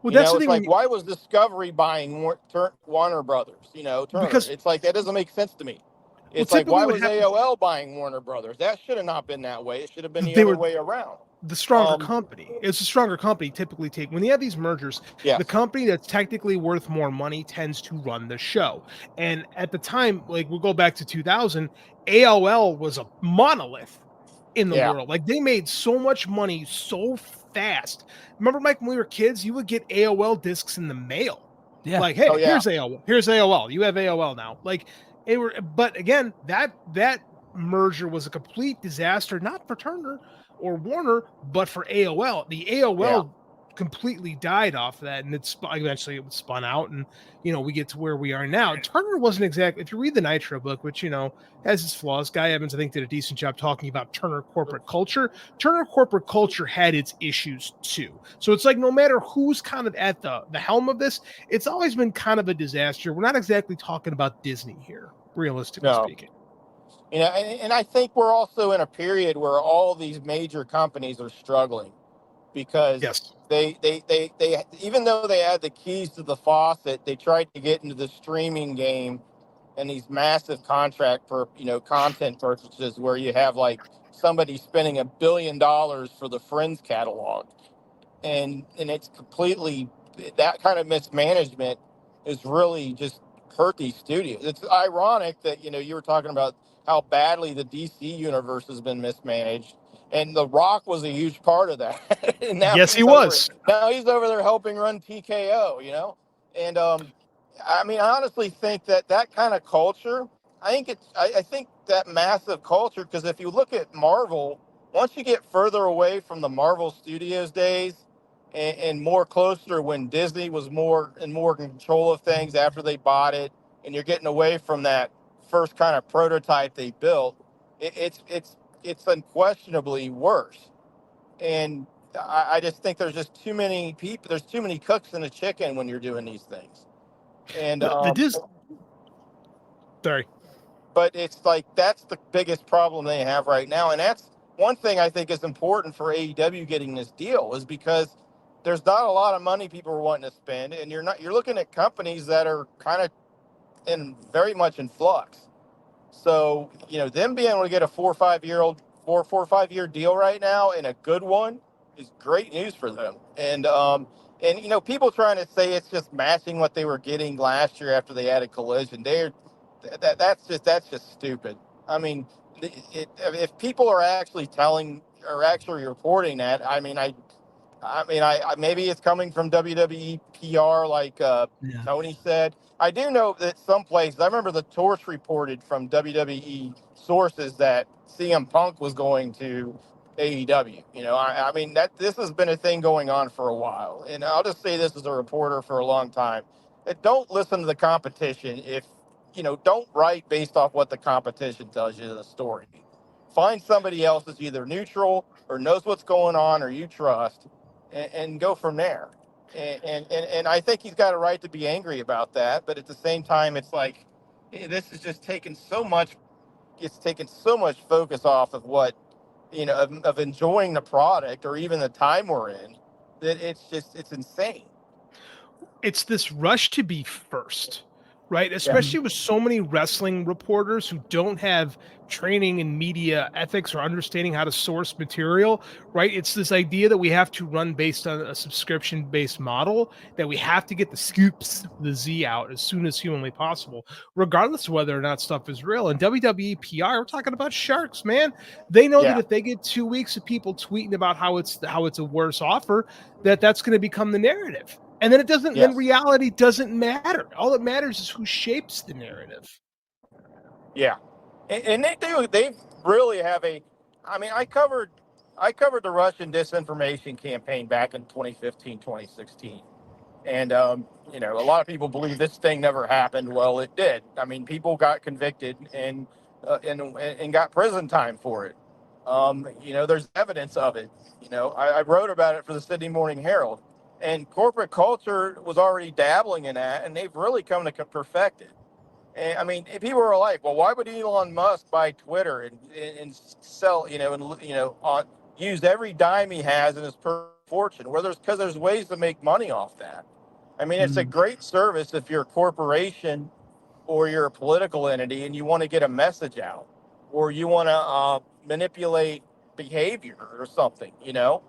Well, You that's know, the it's thing. like, why was Discovery buying Warner Brothers? You know, Turner. Because- it's like, that doesn't make sense to me. It's like, why was AOL buying Warner Brothers? That should have not been that way. It should have been the other way around. The stronger company. It's a stronger company typically when you have these mergers, the company that's technically worth more money tends to run the show. And at the time, like we'll go back to 2000, AOL was a monolith in the world. Like they made so much money so fast. Remember, Mike, when we were kids, you would get AOL discs in the mail. Yeah. Like, hey, here's AOL. Here's AOL. You have AOL now. Like but again, that merger was a complete disaster, not for Turner or Warner, but for AOL. The AOL completely died off of that, and eventually it was spun out, and we get to where we are now. Turner wasn't exactly, if you read the Nitro book, which has its flaws. Guy Evans, I think, did a decent job talking about Turner corporate culture. Turner corporate culture had its issues too. So it's like no matter who's kind of at the helm of this, it's always been kind of a disaster. We're not exactly talking about Disney here, realistically speaking. And I think we're also in a period where all these major companies are struggling because they even though they had the keys to the faucet, they tried to get into the streaming game and these massive content purchases where you have like somebody spending $1 billion for the Friends catalog, and it's completely, that kind of mismanagement is really just hurt these studios. It's ironic that you were talking about how badly the DC universe has been mismanaged, and The Rock was a huge part of that. And now yes, he was. Now he's over there helping run TKO, and I mean, I honestly think that kind of culture, I think that massive culture, because if you look at Marvel, once you get further away from the Marvel Studios days and more closer when Disney was more in control of things after they bought it, and you're getting away from that first kind of prototype they built, it's unquestionably worse. And I just think there's just too many people. There's too many cooks in a chicken when you're doing these things. And sorry, but it's like that's the biggest problem they have right now, and that's one thing I think is important for AEW getting this deal, is because there's not a lot of money people are wanting to spend, and you're looking at companies that are kind of very much in flux. So them being able to get a 4 or 5 year deal right now, and a good one, is great news for them. And people trying to say it's just matching what they were getting last year after they added Collision, that's just stupid. I mean, if people are actually reporting that, I mean, maybe it's coming from WWE PR, like Tony said. I do know that some places, I remember the Torch reported from WWE sources that CM Punk was going to AEW. I mean, this has been a thing going on for a while. And I'll just say this as a reporter for a long time. Don't listen to the competition. Don't write based off what the competition tells you in the story. Find somebody else that's either neutral or knows what's going on or you trust, and go from there. And I think he's got a right to be angry about that. But at the same time, it's like, this is just taking so much focus off of what, of enjoying the product or even the time we're in, that it's insane. It's this rush to be first, right? Especially with so many wrestling reporters who don't have training in media ethics or understanding how to source material, right? It's this idea that we have to run based on a subscription-based model, that we have to get the scoops, the Z out as soon as humanly possible, regardless of whether or not stuff is real. And WWE PR, we're talking about sharks, man. They know that if they get 2 weeks of people tweeting about how it's a worse offer, that's going to become the narrative. And then then reality doesn't matter. All that matters is who shapes the narrative. Yeah. And they really have I I covered the Russian disinformation campaign back in 2015, 2016. And, you know, a lot of people believe this thing never happened. Well, it did. I mean, people got convicted and got prison time for it. You know, there's evidence of it. You know, I wrote about it for the Sydney Morning Herald. And corporate culture was already dabbling in that, and they've really come to perfect it. And, I mean, people are like, well, why would Elon Musk buy Twitter and sell, use every dime he has in his fortune? Well, because there's ways to make money off that. I mean, it's a great service if you're a corporation or you're a political entity and you want to get a message out, or you want to manipulate behavior or something, you know,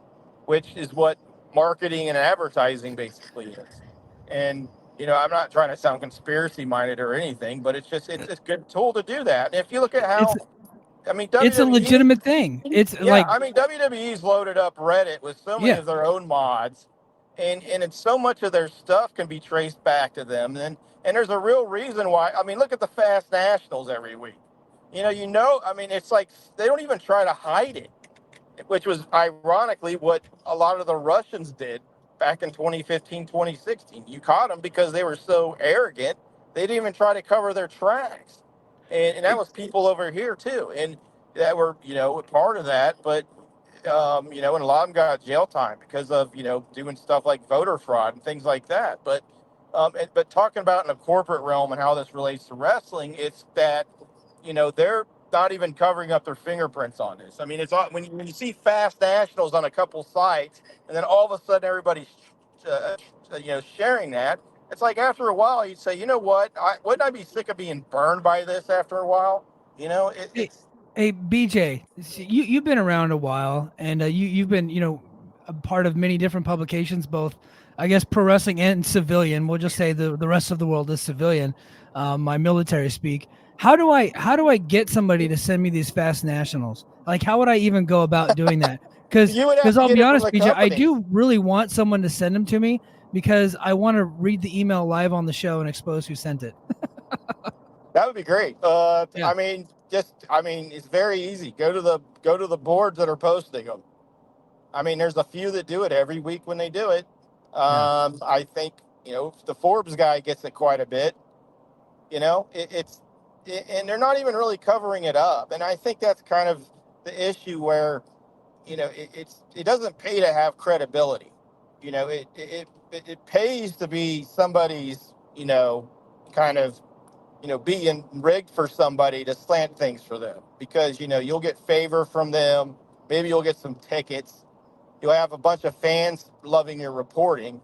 which is what marketing and advertising basically is. And, you know, I'm not trying to sound conspiracy minded or anything, but it's a good tool to do that. And if you look at how, it's a legitimate thing. WWE's loaded up Reddit with so many of their own mods, and it's so much of their stuff can be traced back to them. And there's a real reason why. I mean, look at the Fast Nationals every week. I mean, it's like they don't even try to hide it, which was ironically what a lot of the Russians did back in 2015, 2016. You caught them because they were so arrogant. They didn't even try to cover their tracks. And that was people over here too. And that were, part of that. But, and a lot of them got jail time because of, doing stuff like voter fraud and things like that. But talking about in a corporate realm and how this relates to wrestling, it's that, they're not even covering up their fingerprints on this. I mean, it's when you see Fast Nationals on a couple sites, and then all of a sudden everybody's, sharing that. It's like after a while you'd say, you know what? Wouldn't I be sick of being burned by this after a while? Hey, BJ, you've been around a while, and you've been, a part of many different publications, both, I guess, pro wrestling and civilian. We'll just say the rest of the world is civilian. My military speak. How do I get somebody to send me these Fast Nationals? Like, how would I even go about doing that? Because I'll be honest, BJ, I do really want someone to send them to me because I want to read the email live on the show and expose who sent it. That would be great. I mean, it's very easy. Go to the boards that are posting them. I mean, there's a few that do it every week when they do it. I think, the Forbes guy gets it quite a bit. And they're not even really covering it up. And I think that's kind of the issue where, it doesn't pay to have credibility. It pays to be somebody's, kind of, being rigged for somebody to slant things for them because, you'll get favor from them. Maybe you'll get some tickets. You'll have a bunch of fans loving your reporting.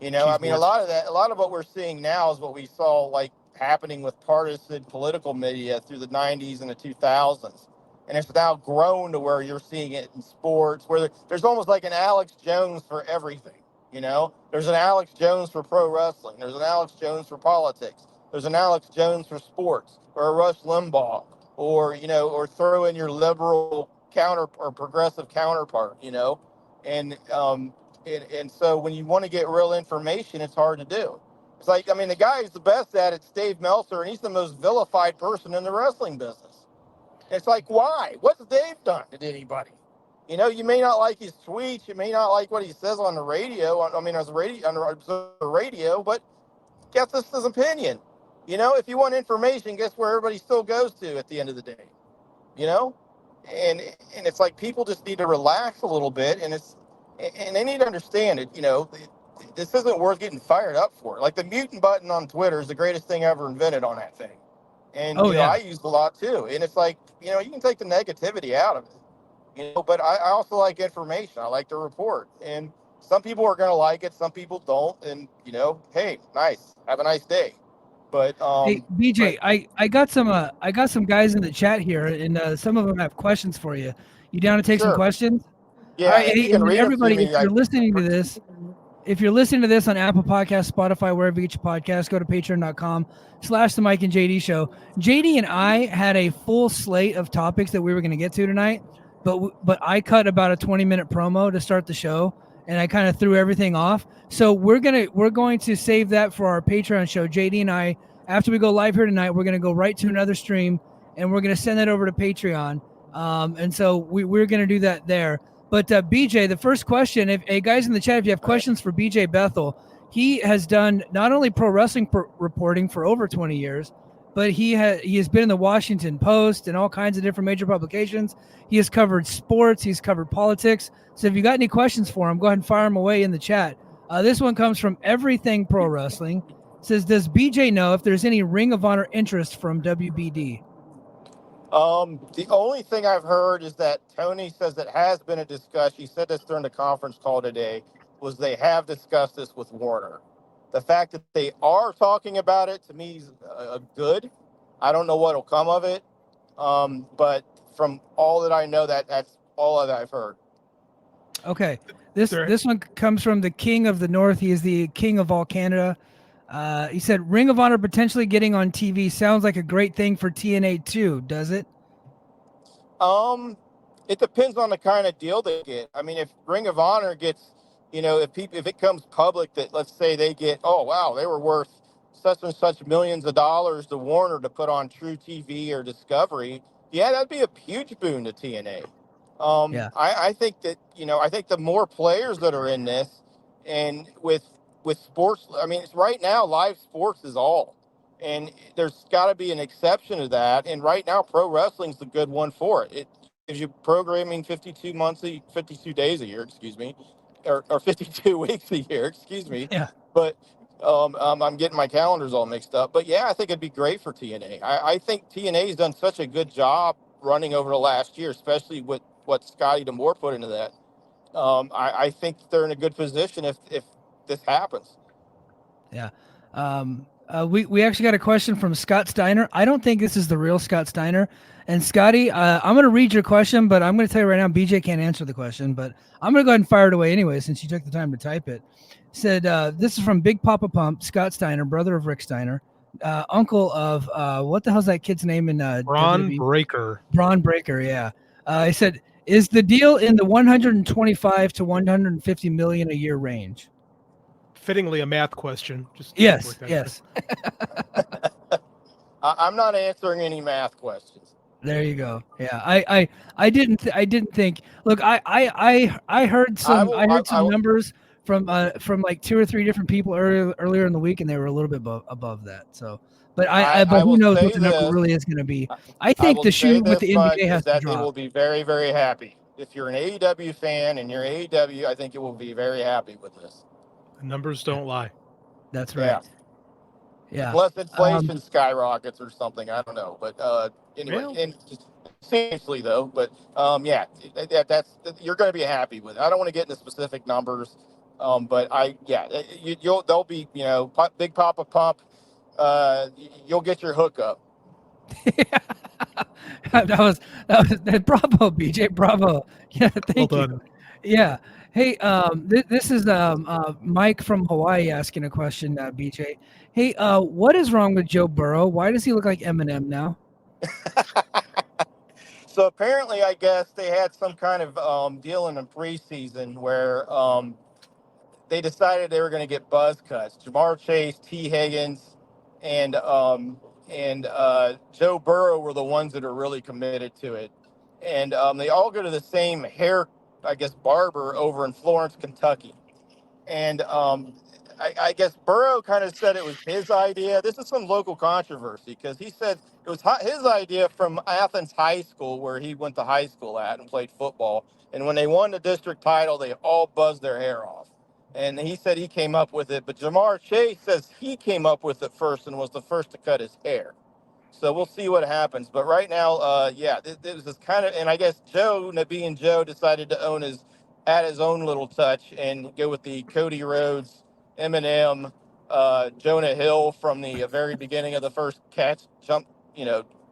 A lot of what we're seeing now is what we saw like happening with partisan political media through the 90s and the 2000s. And it's now grown to where you're seeing it in sports, where there's almost like an Alex Jones for everything. There's an Alex Jones for pro wrestling. There's an Alex Jones for politics. There's an Alex Jones for sports, or a Rush Limbaugh, or throw in your liberal counter or progressive counterpart, and so when you want to get real information, it's hard to do. It's like, the guy who's the best at it's Dave Meltzer, and he's the most vilified person in the wrestling business. It's like, why? What's Dave done to anybody? You may not like his tweets, you may not like what he says on the radio, on the radio, but guess this is his opinion. If you want information, guess where everybody still goes to at the end of the day. And it's like people just need to relax a little bit, and they need to understand it. This isn't worth getting fired up for. Like the mutant button on Twitter is the greatest thing ever invented on that thing. And I used a lot too. And it's like, you can take the negativity out of it. But I also like information. I like to report. And some people are going to like it, some people don't. And hey, nice. Have a nice day. But hey, BJ, I got some guys in the chat here, and some of them have questions for you. You down to take some questions? Yeah. All right, hey, everybody, if you're listening to this on Apple Podcasts, Spotify, wherever you get your podcasts, go to patreon.com/the Mike and JD show. JD and I had a full slate of topics that we were going to get to tonight, but I cut about a 20-minute promo to start the show, and I kind of threw everything off. So we're going to save that for our Patreon show. JD and I, after we go live here tonight, we're going to go right to another stream, and we're going to send that over to Patreon. And so we're going to do that there. But BJ, the first question, if hey guys in the chat, if you have questions for BJ Bethel, he has done not only pro wrestling reporting for over 20 years, but he has been in the Washington Post and all kinds of different major publications. He has covered sports. He's covered politics. So if you got any questions for him, go ahead and fire them away in the chat. This one comes from Everything Pro Wrestling. It says, does BJ know if there's any Ring of Honor interest from WBD? The only thing I've heard is that Tony says it has been a discussion. He said this during the conference call today, was they have discussed this with Warner. The fact that they are talking about it, to me, is good. I don't know what will come of it. But from all that I know, that's all that I've heard. Okay. This one comes from the King of the North. He is the king of all Canada. He said, Ring of Honor potentially getting on TV sounds like a great thing for TNA too, does it? It depends on the kind of deal they get. I mean, if Ring of Honor gets, if it comes public that, let's say they get, oh, wow, they were worth such and such millions of dollars to Warner to put on True TV or Discovery, yeah, that'd be a huge boon to TNA. I think that, I think the more players that are in this, and with sports, I mean, it's right now live sports is all, and there's got to be an exception to that. And right now, pro wrestling's the good one for it. It gives you programming 52 days a year, excuse me, or 52 weeks a year, excuse me. Yeah. But I'm getting my calendars all mixed up. But yeah, I think it'd be great for TNA. I think TNA's done such a good job running over the last year, especially with what Scotty D'Amore put into that. I think they're in a good position if this happens. Yeah. We actually got a question from Scott Steiner. I don't think this is the real Scott Steiner. And Scotty, I'm going to read your question, but I'm going to tell you right now, BJ can't answer the question, but I'm going to go ahead and fire it away anyway, since you took the time to type it. Said, this is from Big Papa Pump, Scott Steiner, brother of Rick Steiner, uncle of, what the hell's that kid's name in Braun WWE? Breaker. Braun Breaker, yeah. He said, is the deal in the 125 to 150 million a year range? Fittingly a math question. Yes. I'm not answering any math questions. There you go. Yeah, I didn't think. Look, I heard some numbers from like 2 or 3 different people earlier in the week, and they were a little bit above that. So, but but who knows what the number really is going to be? I think the shoe with the NBA has to drop. It will be very, very happy. If you're an AEW fan and you're AEW, I think it will be very happy with this. The numbers don't lie. That's right. Yeah. Unless inflation skyrockets or something, I don't know. But anyway, and seriously though, but that's you're going to be happy with it. I don't want to get into specific numbers, but they'll be Big Papa Pump. You'll get your hookup. that was bravo, BJ, bravo. Yeah, thank you. Done. Yeah. Hey, this is Mike from Hawaii asking a question, BJ. Hey, what is wrong with Joe Burrow? Why does he look like Eminem now? So apparently, I guess they had some kind of deal in the preseason where they decided they were going to get buzz cuts. Jamar Chase, T. Higgins, and Joe Burrow were the ones that are really committed to it. And they all go to the same hair, I guess, barber over in Florence, Kentucky. And I guess Burrow kind of said it was his idea. This is some local controversy because he said it was his idea from Athens High School, where he went to high school at and played football. And when they won the district title, they all buzzed their hair off. And he said he came up with it. But Jamar Chase says he came up with it first and was the first to cut his hair. So we'll see what happens. But right now, it was this kind of, and I guess Joe, being Joe, decided to add his own little touch and go with the Cody Rhodes, Eminem, Jonah Hill from the very beginning of the first catch jump,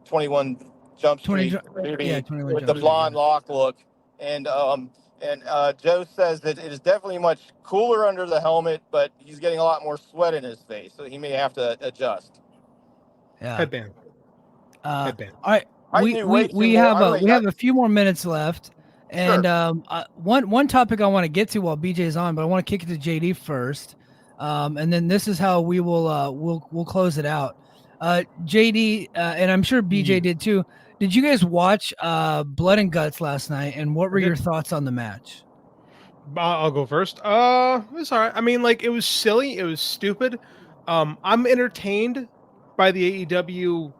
21 Jump Street, 21 with the blonde lock look. And Joe says that it is definitely much cooler under the helmet, but he's getting a lot more sweat in his face, so he may have to adjust. Yeah. Headband. All right. We have a few more minutes left. And Sure. One topic I want to get to while BJ is on, but I want to kick it to JD first. And then this is how we will we'll close it out. JD, and I'm sure BJ did too. Did you guys watch Blood and Guts last night? And what were your thoughts on the match? I'll go first. It was all right. I mean, like, it was silly. It was stupid. I'm entertained by the AEW.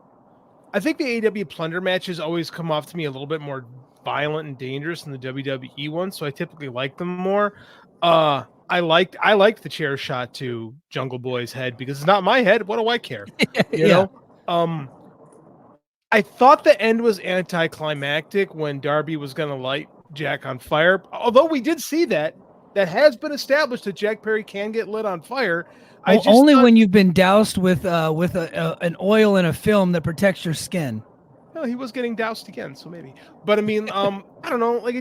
I think the AEW plunder matches always come off to me a little bit more violent and dangerous than the WWE ones, so I typically like them more. I liked the chair shot to Jungle Boy's head because it's not my head. What do I care? You know? I thought the end was anticlimactic when Darby was going to light Jack on fire. Although we did see that has been established that Jack Perry can get lit on fire. Only when you've been doused with an oil and a film that protects your skin. Well, he was getting doused again, so maybe. But I mean, I don't know. Like,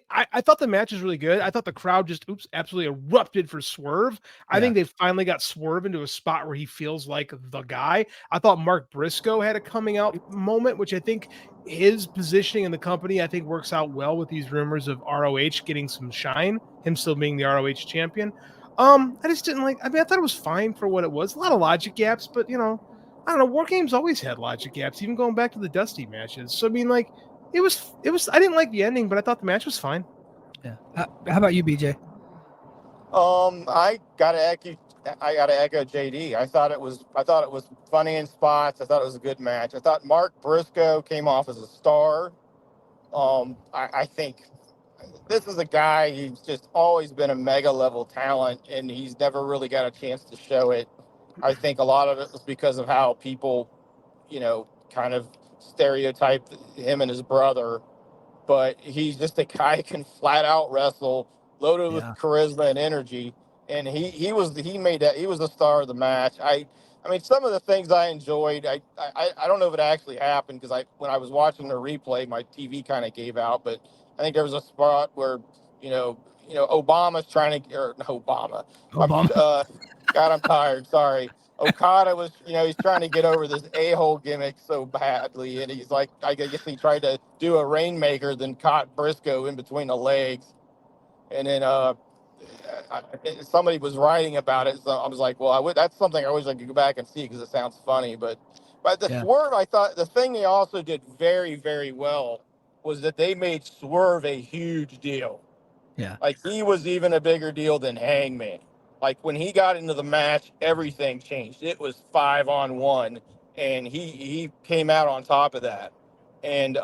I thought the match was really good. I thought the crowd just absolutely erupted for Swerve. I think they finally got Swerve into a spot where he feels like the guy. I thought Mark Briscoe had a coming out moment, which I think his positioning in the company, I think, works out well with these rumors of ROH getting some shine, him still being the ROH champion. I just didn't like. I mean, I thought it was fine for what it was. A lot of logic gaps, but you know. I don't know. War Games always had logic gaps, even going back to the Dusty matches. So I mean, like, it was. I didn't like the ending, but I thought the match was fine. Yeah. How about you, BJ? I gotta echo JD. I thought it was funny in spots. I thought it was a good match. I thought Mark Briscoe came off as a star. I think this is a guy who's just always been a mega level talent, and he's never really got a chance to show it. I think a lot of it was because of how people, kind of stereotyped him and his brother. But he's just a guy who can flat out wrestle, loaded with charisma and energy. And he was the star of the match. I mean, some of the things I enjoyed, I don't know if it actually happened because when I was watching the replay, my TV kind of gave out. But I think there was a spot where, Obama's trying to, or Obama. God, I'm tired. Sorry. Okada was, he's trying to get over this a-hole gimmick so badly. And he's like, I guess he tried to do a rainmaker, then caught Briscoe in between the legs. And then somebody was writing about it. So I was like, well, that's something I wish I could go back and see because it sounds funny. But the Swerve, I thought the thing they also did very, very well was that they made Swerve a huge deal. Yeah. Like, he was even a bigger deal than Hangman. Like, when he got into the match, everything changed. It was 5-on-1, and he came out on top of that. And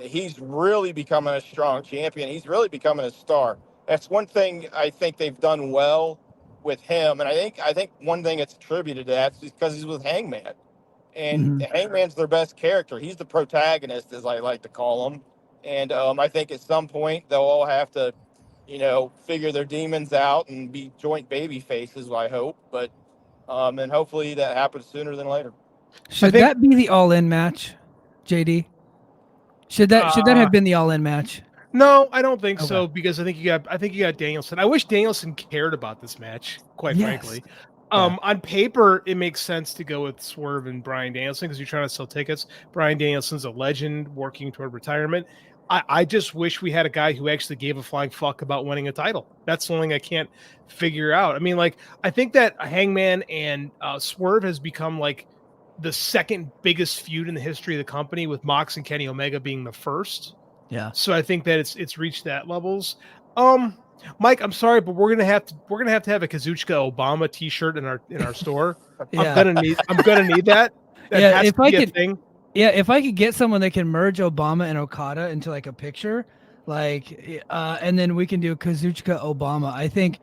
he's really becoming a strong champion. He's really becoming a star. That's one thing I think they've done well with him. And I think one thing it's attributed to that is because he's with Hangman. And Hangman's their best character. He's the protagonist, as I like to call him. And I think at some point they'll all have to, figure their demons out and be joint baby faces, I hope. But and hopefully that happens sooner than later. Should that be the all-in match, JD? Should that have been the all-in match? No, I don't think so, because I think you got Danielson. I wish Danielson cared about this match, quite frankly. On paper, it makes sense to go with Swerve and Bryan Danielson because you're trying to sell tickets. Bryan Danielson's a legend working toward retirement. I just wish we had a guy who actually gave a flying fuck about winning a title. That's something I can't figure out. I mean, like, I think that Hangman and Swerve has become like the second biggest feud in the history of the company, with Mox and Kenny Omega being the first. Yeah. So I think that it's reached that levels. Mike, I'm sorry, but we're gonna have to have a Kazuchika Obama T-shirt in our store. I'm gonna need that. That has to be a thing. Yeah, if I could get someone that can merge Obama and Okada into like a picture, like, and then we can do Kazuchika Obama. I think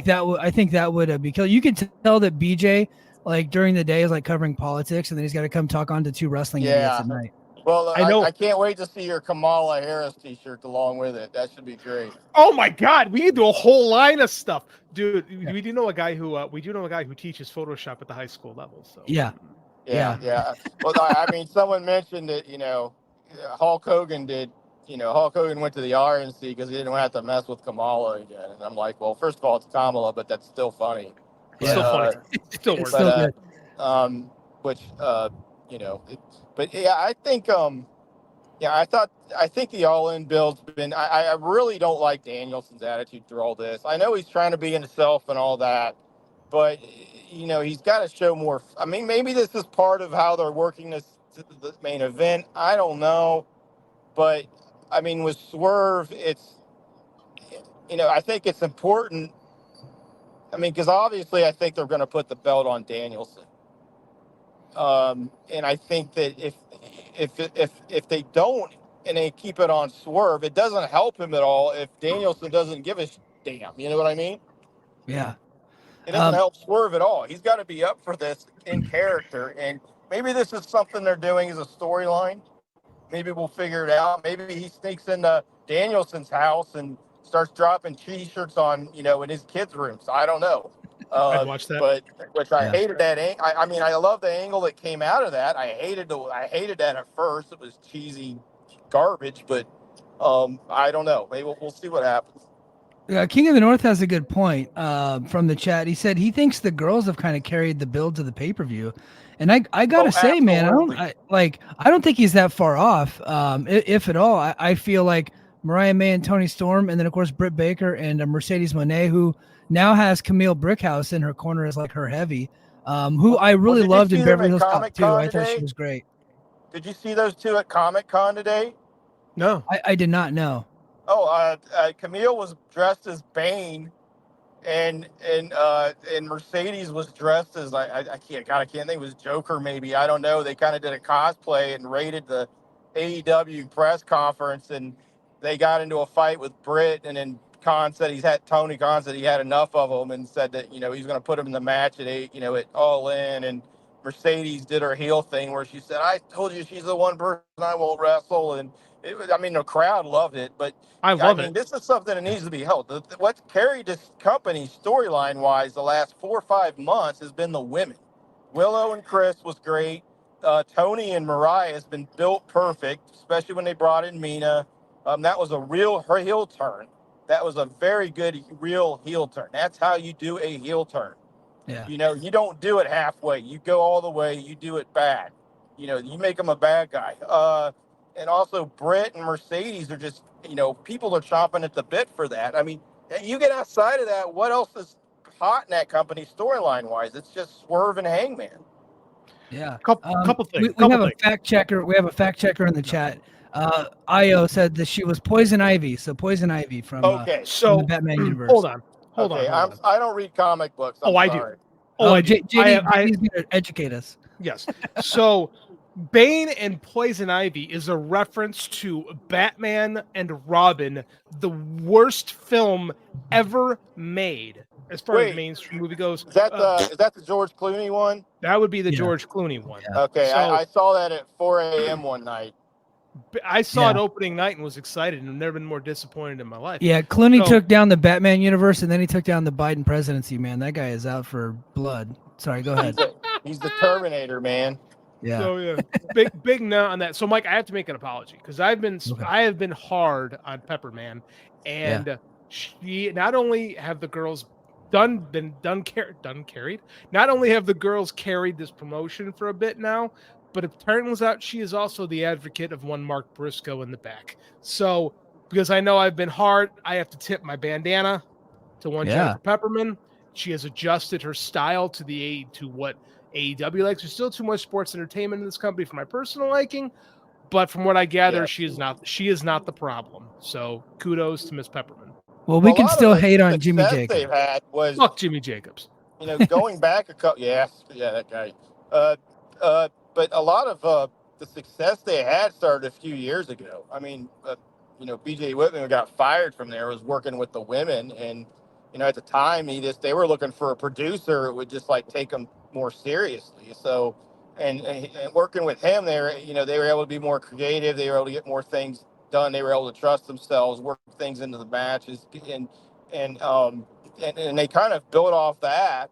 that would be killer. You can tell that BJ, like, during the day is like covering politics, and then he's got to come talk on to two wrestling idiots at night. Well, I can't wait to see your Kamala Harris T-shirt along with it. That should be great. Oh my God, we can do a whole line of stuff, dude. We do know a guy who teaches Photoshop at the high school level. So Yeah. Well, I mean, someone mentioned that Hulk Hogan did. Hulk Hogan went to the RNC because he didn't have to mess with Kamala again. And I'm like, well, first of all, it's Kamala, but that's still funny. It's still funny. It still works. Good. But yeah, I think I think the all-in build's been. I really don't like Danielson's attitude through all this. I know he's trying to be himself and all that, but he's got to show more. I mean, maybe this is part of how they're working this to the main event. I don't know. But, I mean, with Swerve, it's, I think it's important. I mean, because obviously I think they're going to put the belt on Danielson. And I think that if they don't and they keep it on Swerve, it doesn't help him at all if Danielson doesn't give a damn. You know what I mean? Yeah. It doesn't help Swerve at all. He's got to be up for this in character. And maybe this is something they're doing as a storyline. Maybe we'll figure it out. Maybe he sneaks into Danielson's house and starts dropping T-shirts on, in his kids' rooms. I don't know. I'd watch that. But which I hated that. I mean, I love the angle that came out of that. I hated that at first. It was cheesy garbage, but I don't know. Maybe we'll see what happens. King of the North has a good point from the chat. He said he thinks the girls have kind of carried the build to the pay-per-view. And I gotta say, man, I don't think he's that far off, if at all. I feel like Mariah May and Toni Storm, and then of course Britt Baker and Mercedes Moné, who now has Camille Brickhouse in her corner as like her heavy, who I really loved in Beverly Hills Cop too. I thought she was great. Did you see those two at Comic-Con today? No, I did not know. Oh, Camille was dressed as Bane, and Mercedes was dressed as I can't think it was Joker maybe, I don't know. They kind of did a cosplay and raided the AEW press conference, and they got into a fight with Britt, and then Tony Khan said he had enough of them and said that he's going to put him in the match at at All In, and Mercedes did her heel thing where she said, "I told you she's the one person I won't wrestle," and the crowd loved it, but I love it. This is something that needs to be held. What's carried this company storyline-wise the last 4 or 5 months has been the women. Willow and Chris was great. Tony and Mariah has been built perfect, especially when they brought in Mina. That was her heel turn. That was a very good real heel turn. That's how you do a heel turn. Yeah. You don't do it halfway. You go all the way. You do it bad. You make them a bad guy. And also Britt and Mercedes are just, people are chomping at the bit for that. I mean, you get outside of that, what else is hot in that company storyline-wise? It's just Swerve and Hangman. Yeah. Couple things. We have a fact checker. We have a fact checker in the chat. Io said that she was Poison Ivy. So Poison Ivy from from the Batman universe. Hold on. I don't read comic books. I sorry. do. JD's going to educate us. Yes. So Bane and Poison Ivy is a reference to Batman and Robin, the worst film ever made as far as mainstream movie goes. Is that the George Clooney one? That would be the George Clooney one. Yeah. Okay, so, I saw that at 4 a.m. one night. I saw it opening night and was excited, and I've never been more disappointed in my life. Yeah, Clooney took down the Batman universe, and then he took down the Biden presidency, man. That guy is out for blood. Sorry, go ahead. He's the Terminator, man. Yeah. So big no on that. So Mike, I have to make an apology because I have been hard on Pepperman, and she not only have the girls carried. Not only have the girls carried this promotion for a bit now, but it turns out she is also the advocate of one Mark Briscoe in the back. So because I know I've been hard, I have to tip my bandana to one Jennifer Pepperman. She has adjusted her style to what AEW likes. There's still too much sports entertainment in this company for my personal liking, but from what I gather, she is not the problem. So kudos to Miss Pepperman. Well, we can still hate on Jimmy Jacobs. They've had was fuck Jimmy Jacobs. Going back a couple, that guy. But a lot of the success they had started a few years ago. I mean, BJ Whitman got fired from there. Was working with the women, and at the time they were looking for a producer who would just take them more seriously. So, and working with him, they were able to be more creative. They were able to get more things done. They were able to trust themselves, work things into the matches, and they kind of built off that.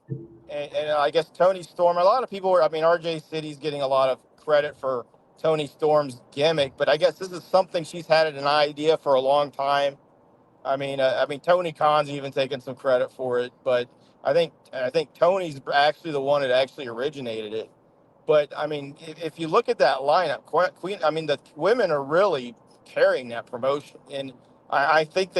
And I guess Toni Storm, a lot of people RJ City's getting a lot of credit for Toni Storm's gimmick, but I guess this is something she's had an idea for a long time. I mean, Tony Khan's even taken some credit for it, but I think Tony's actually the one that actually originated it. But I mean, if you look at that lineup, the women are really carrying that promotion, and I think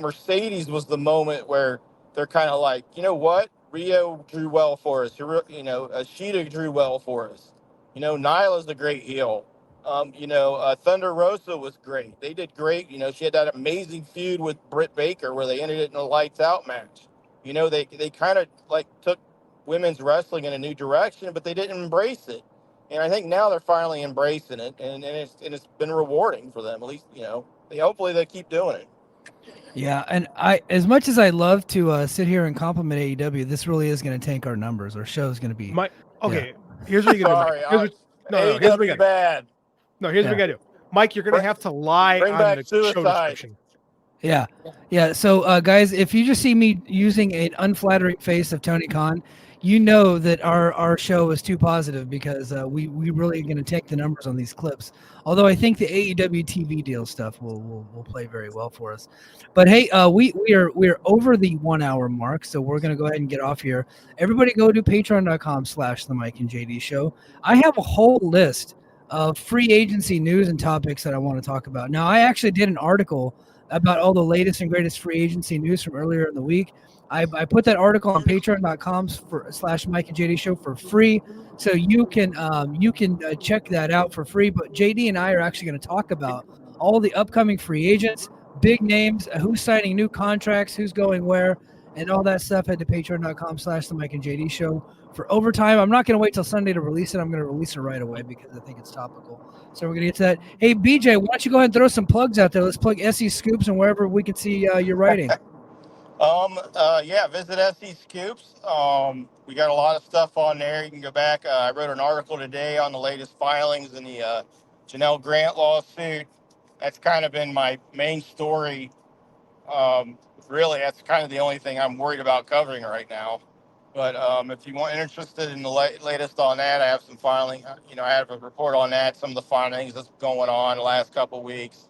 Mercedes was the moment where they're kind of like, you know what, Rio drew well for us, Ashita drew well for us. You know, Nyla's a great heel. Thunder Rosa was great. They did great. You know, she had that amazing feud with Britt Baker where they ended it in a lights out match. You know, they kind of like took women's wrestling in a new direction, but they didn't embrace it. And I think now they're finally embracing it, and it's been rewarding for them. At least, you know, hopefully they keep doing it. Yeah, and as much as I love to sit here and compliment AEW, this really is going to tank our numbers. Our show is going to be. Here's what you got to do. Here's what you got bad. No, here's what you got to do. Mike, you're going to have to lie on the show description. Yeah. So, guys, if you just see me using an unflattering face of Tony Khan, you know that our show is too positive because we really are going to take the numbers on these clips. Although I think the AEW TV deal stuff will play very well for us. But hey, we're over the 1 hour mark, so we're going to go ahead and get off here. Everybody go to patreon.com/The Mike and JD Show. I have a whole list of free agency news and topics that I want to talk about. Now, I actually did an article about all the latest and greatest free agency news from earlier in the week. I put that article on patreon.com/Mike and JD Show for free, so you can check that out for free. But JD and I are actually going to talk about all the upcoming free agents, big names, who's signing new contracts, who's going where, and all that stuff. Head to patreon.com/The Mike and JD Show for overtime. I'm not going to wait till Sunday to release it. I'm going to release it right away because I think it's topical. So we're going to get to that. Hey, BJ, why don't you go ahead and throw some plugs out there? Let's plug SE Scoops and wherever we can see your writing. Visit SE Scoops. We got a lot of stuff on there. You can go back. I wrote an article today on the latest filings in the Janelle Grant lawsuit. That's kind of been my main story. Really, that's kind of the only thing I'm worried about covering right now. But if you want interested in the latest on that, I have some filing. I have a report on that, some of the findings that's going on the last couple of weeks.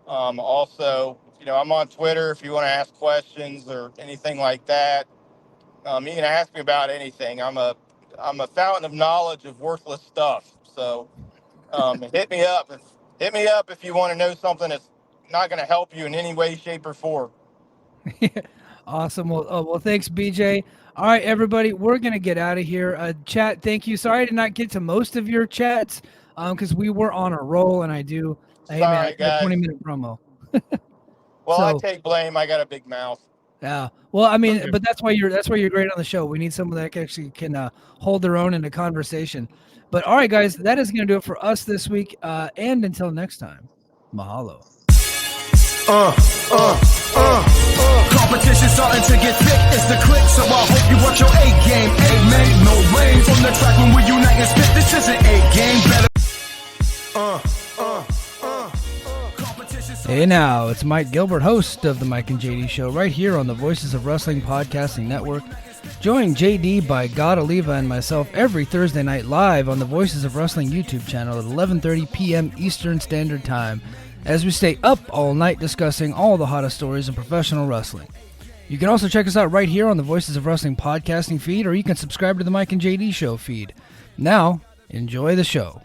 Also, I'm on Twitter if you want to ask questions or anything like that. You can ask me about anything. I'm a fountain of knowledge of worthless stuff. So hit me up. Hit me up if you want to know something that's not going to help you in any way, shape, or form. Awesome. Well, thanks, BJ. All right, everybody, we're going to get out of here. Chat, thank you. Sorry I did not get to most of your chats because we were on a roll, and I have a 20-minute promo. Well, I take blame. I got a big mouth. Yeah. Well, I mean, but that's why you're great on the show. We need someone that actually can hold their own in a conversation. But all right, guys, that is going to do it for us this week. And until next time, mahalo. Competition starting to get thick, it's the click, so I hope you watch your A game. Amen, no rain from the track when we unite and spit. This is an A game, better. Hey now, it's Mike Gilbert, host of the Mike and JD Show, right here on the Voices of Wrestling Podcasting Network. Join JD by God Oliva and myself every Thursday night live on the Voices of Wrestling YouTube channel at 11:30 p.m. Eastern Standard Time, as we stay up all night discussing all the hottest stories in professional wrestling. You can also check us out right here on the Voices of Wrestling podcasting feed, or you can subscribe to the Mike and JD Show feed. Now, enjoy the show.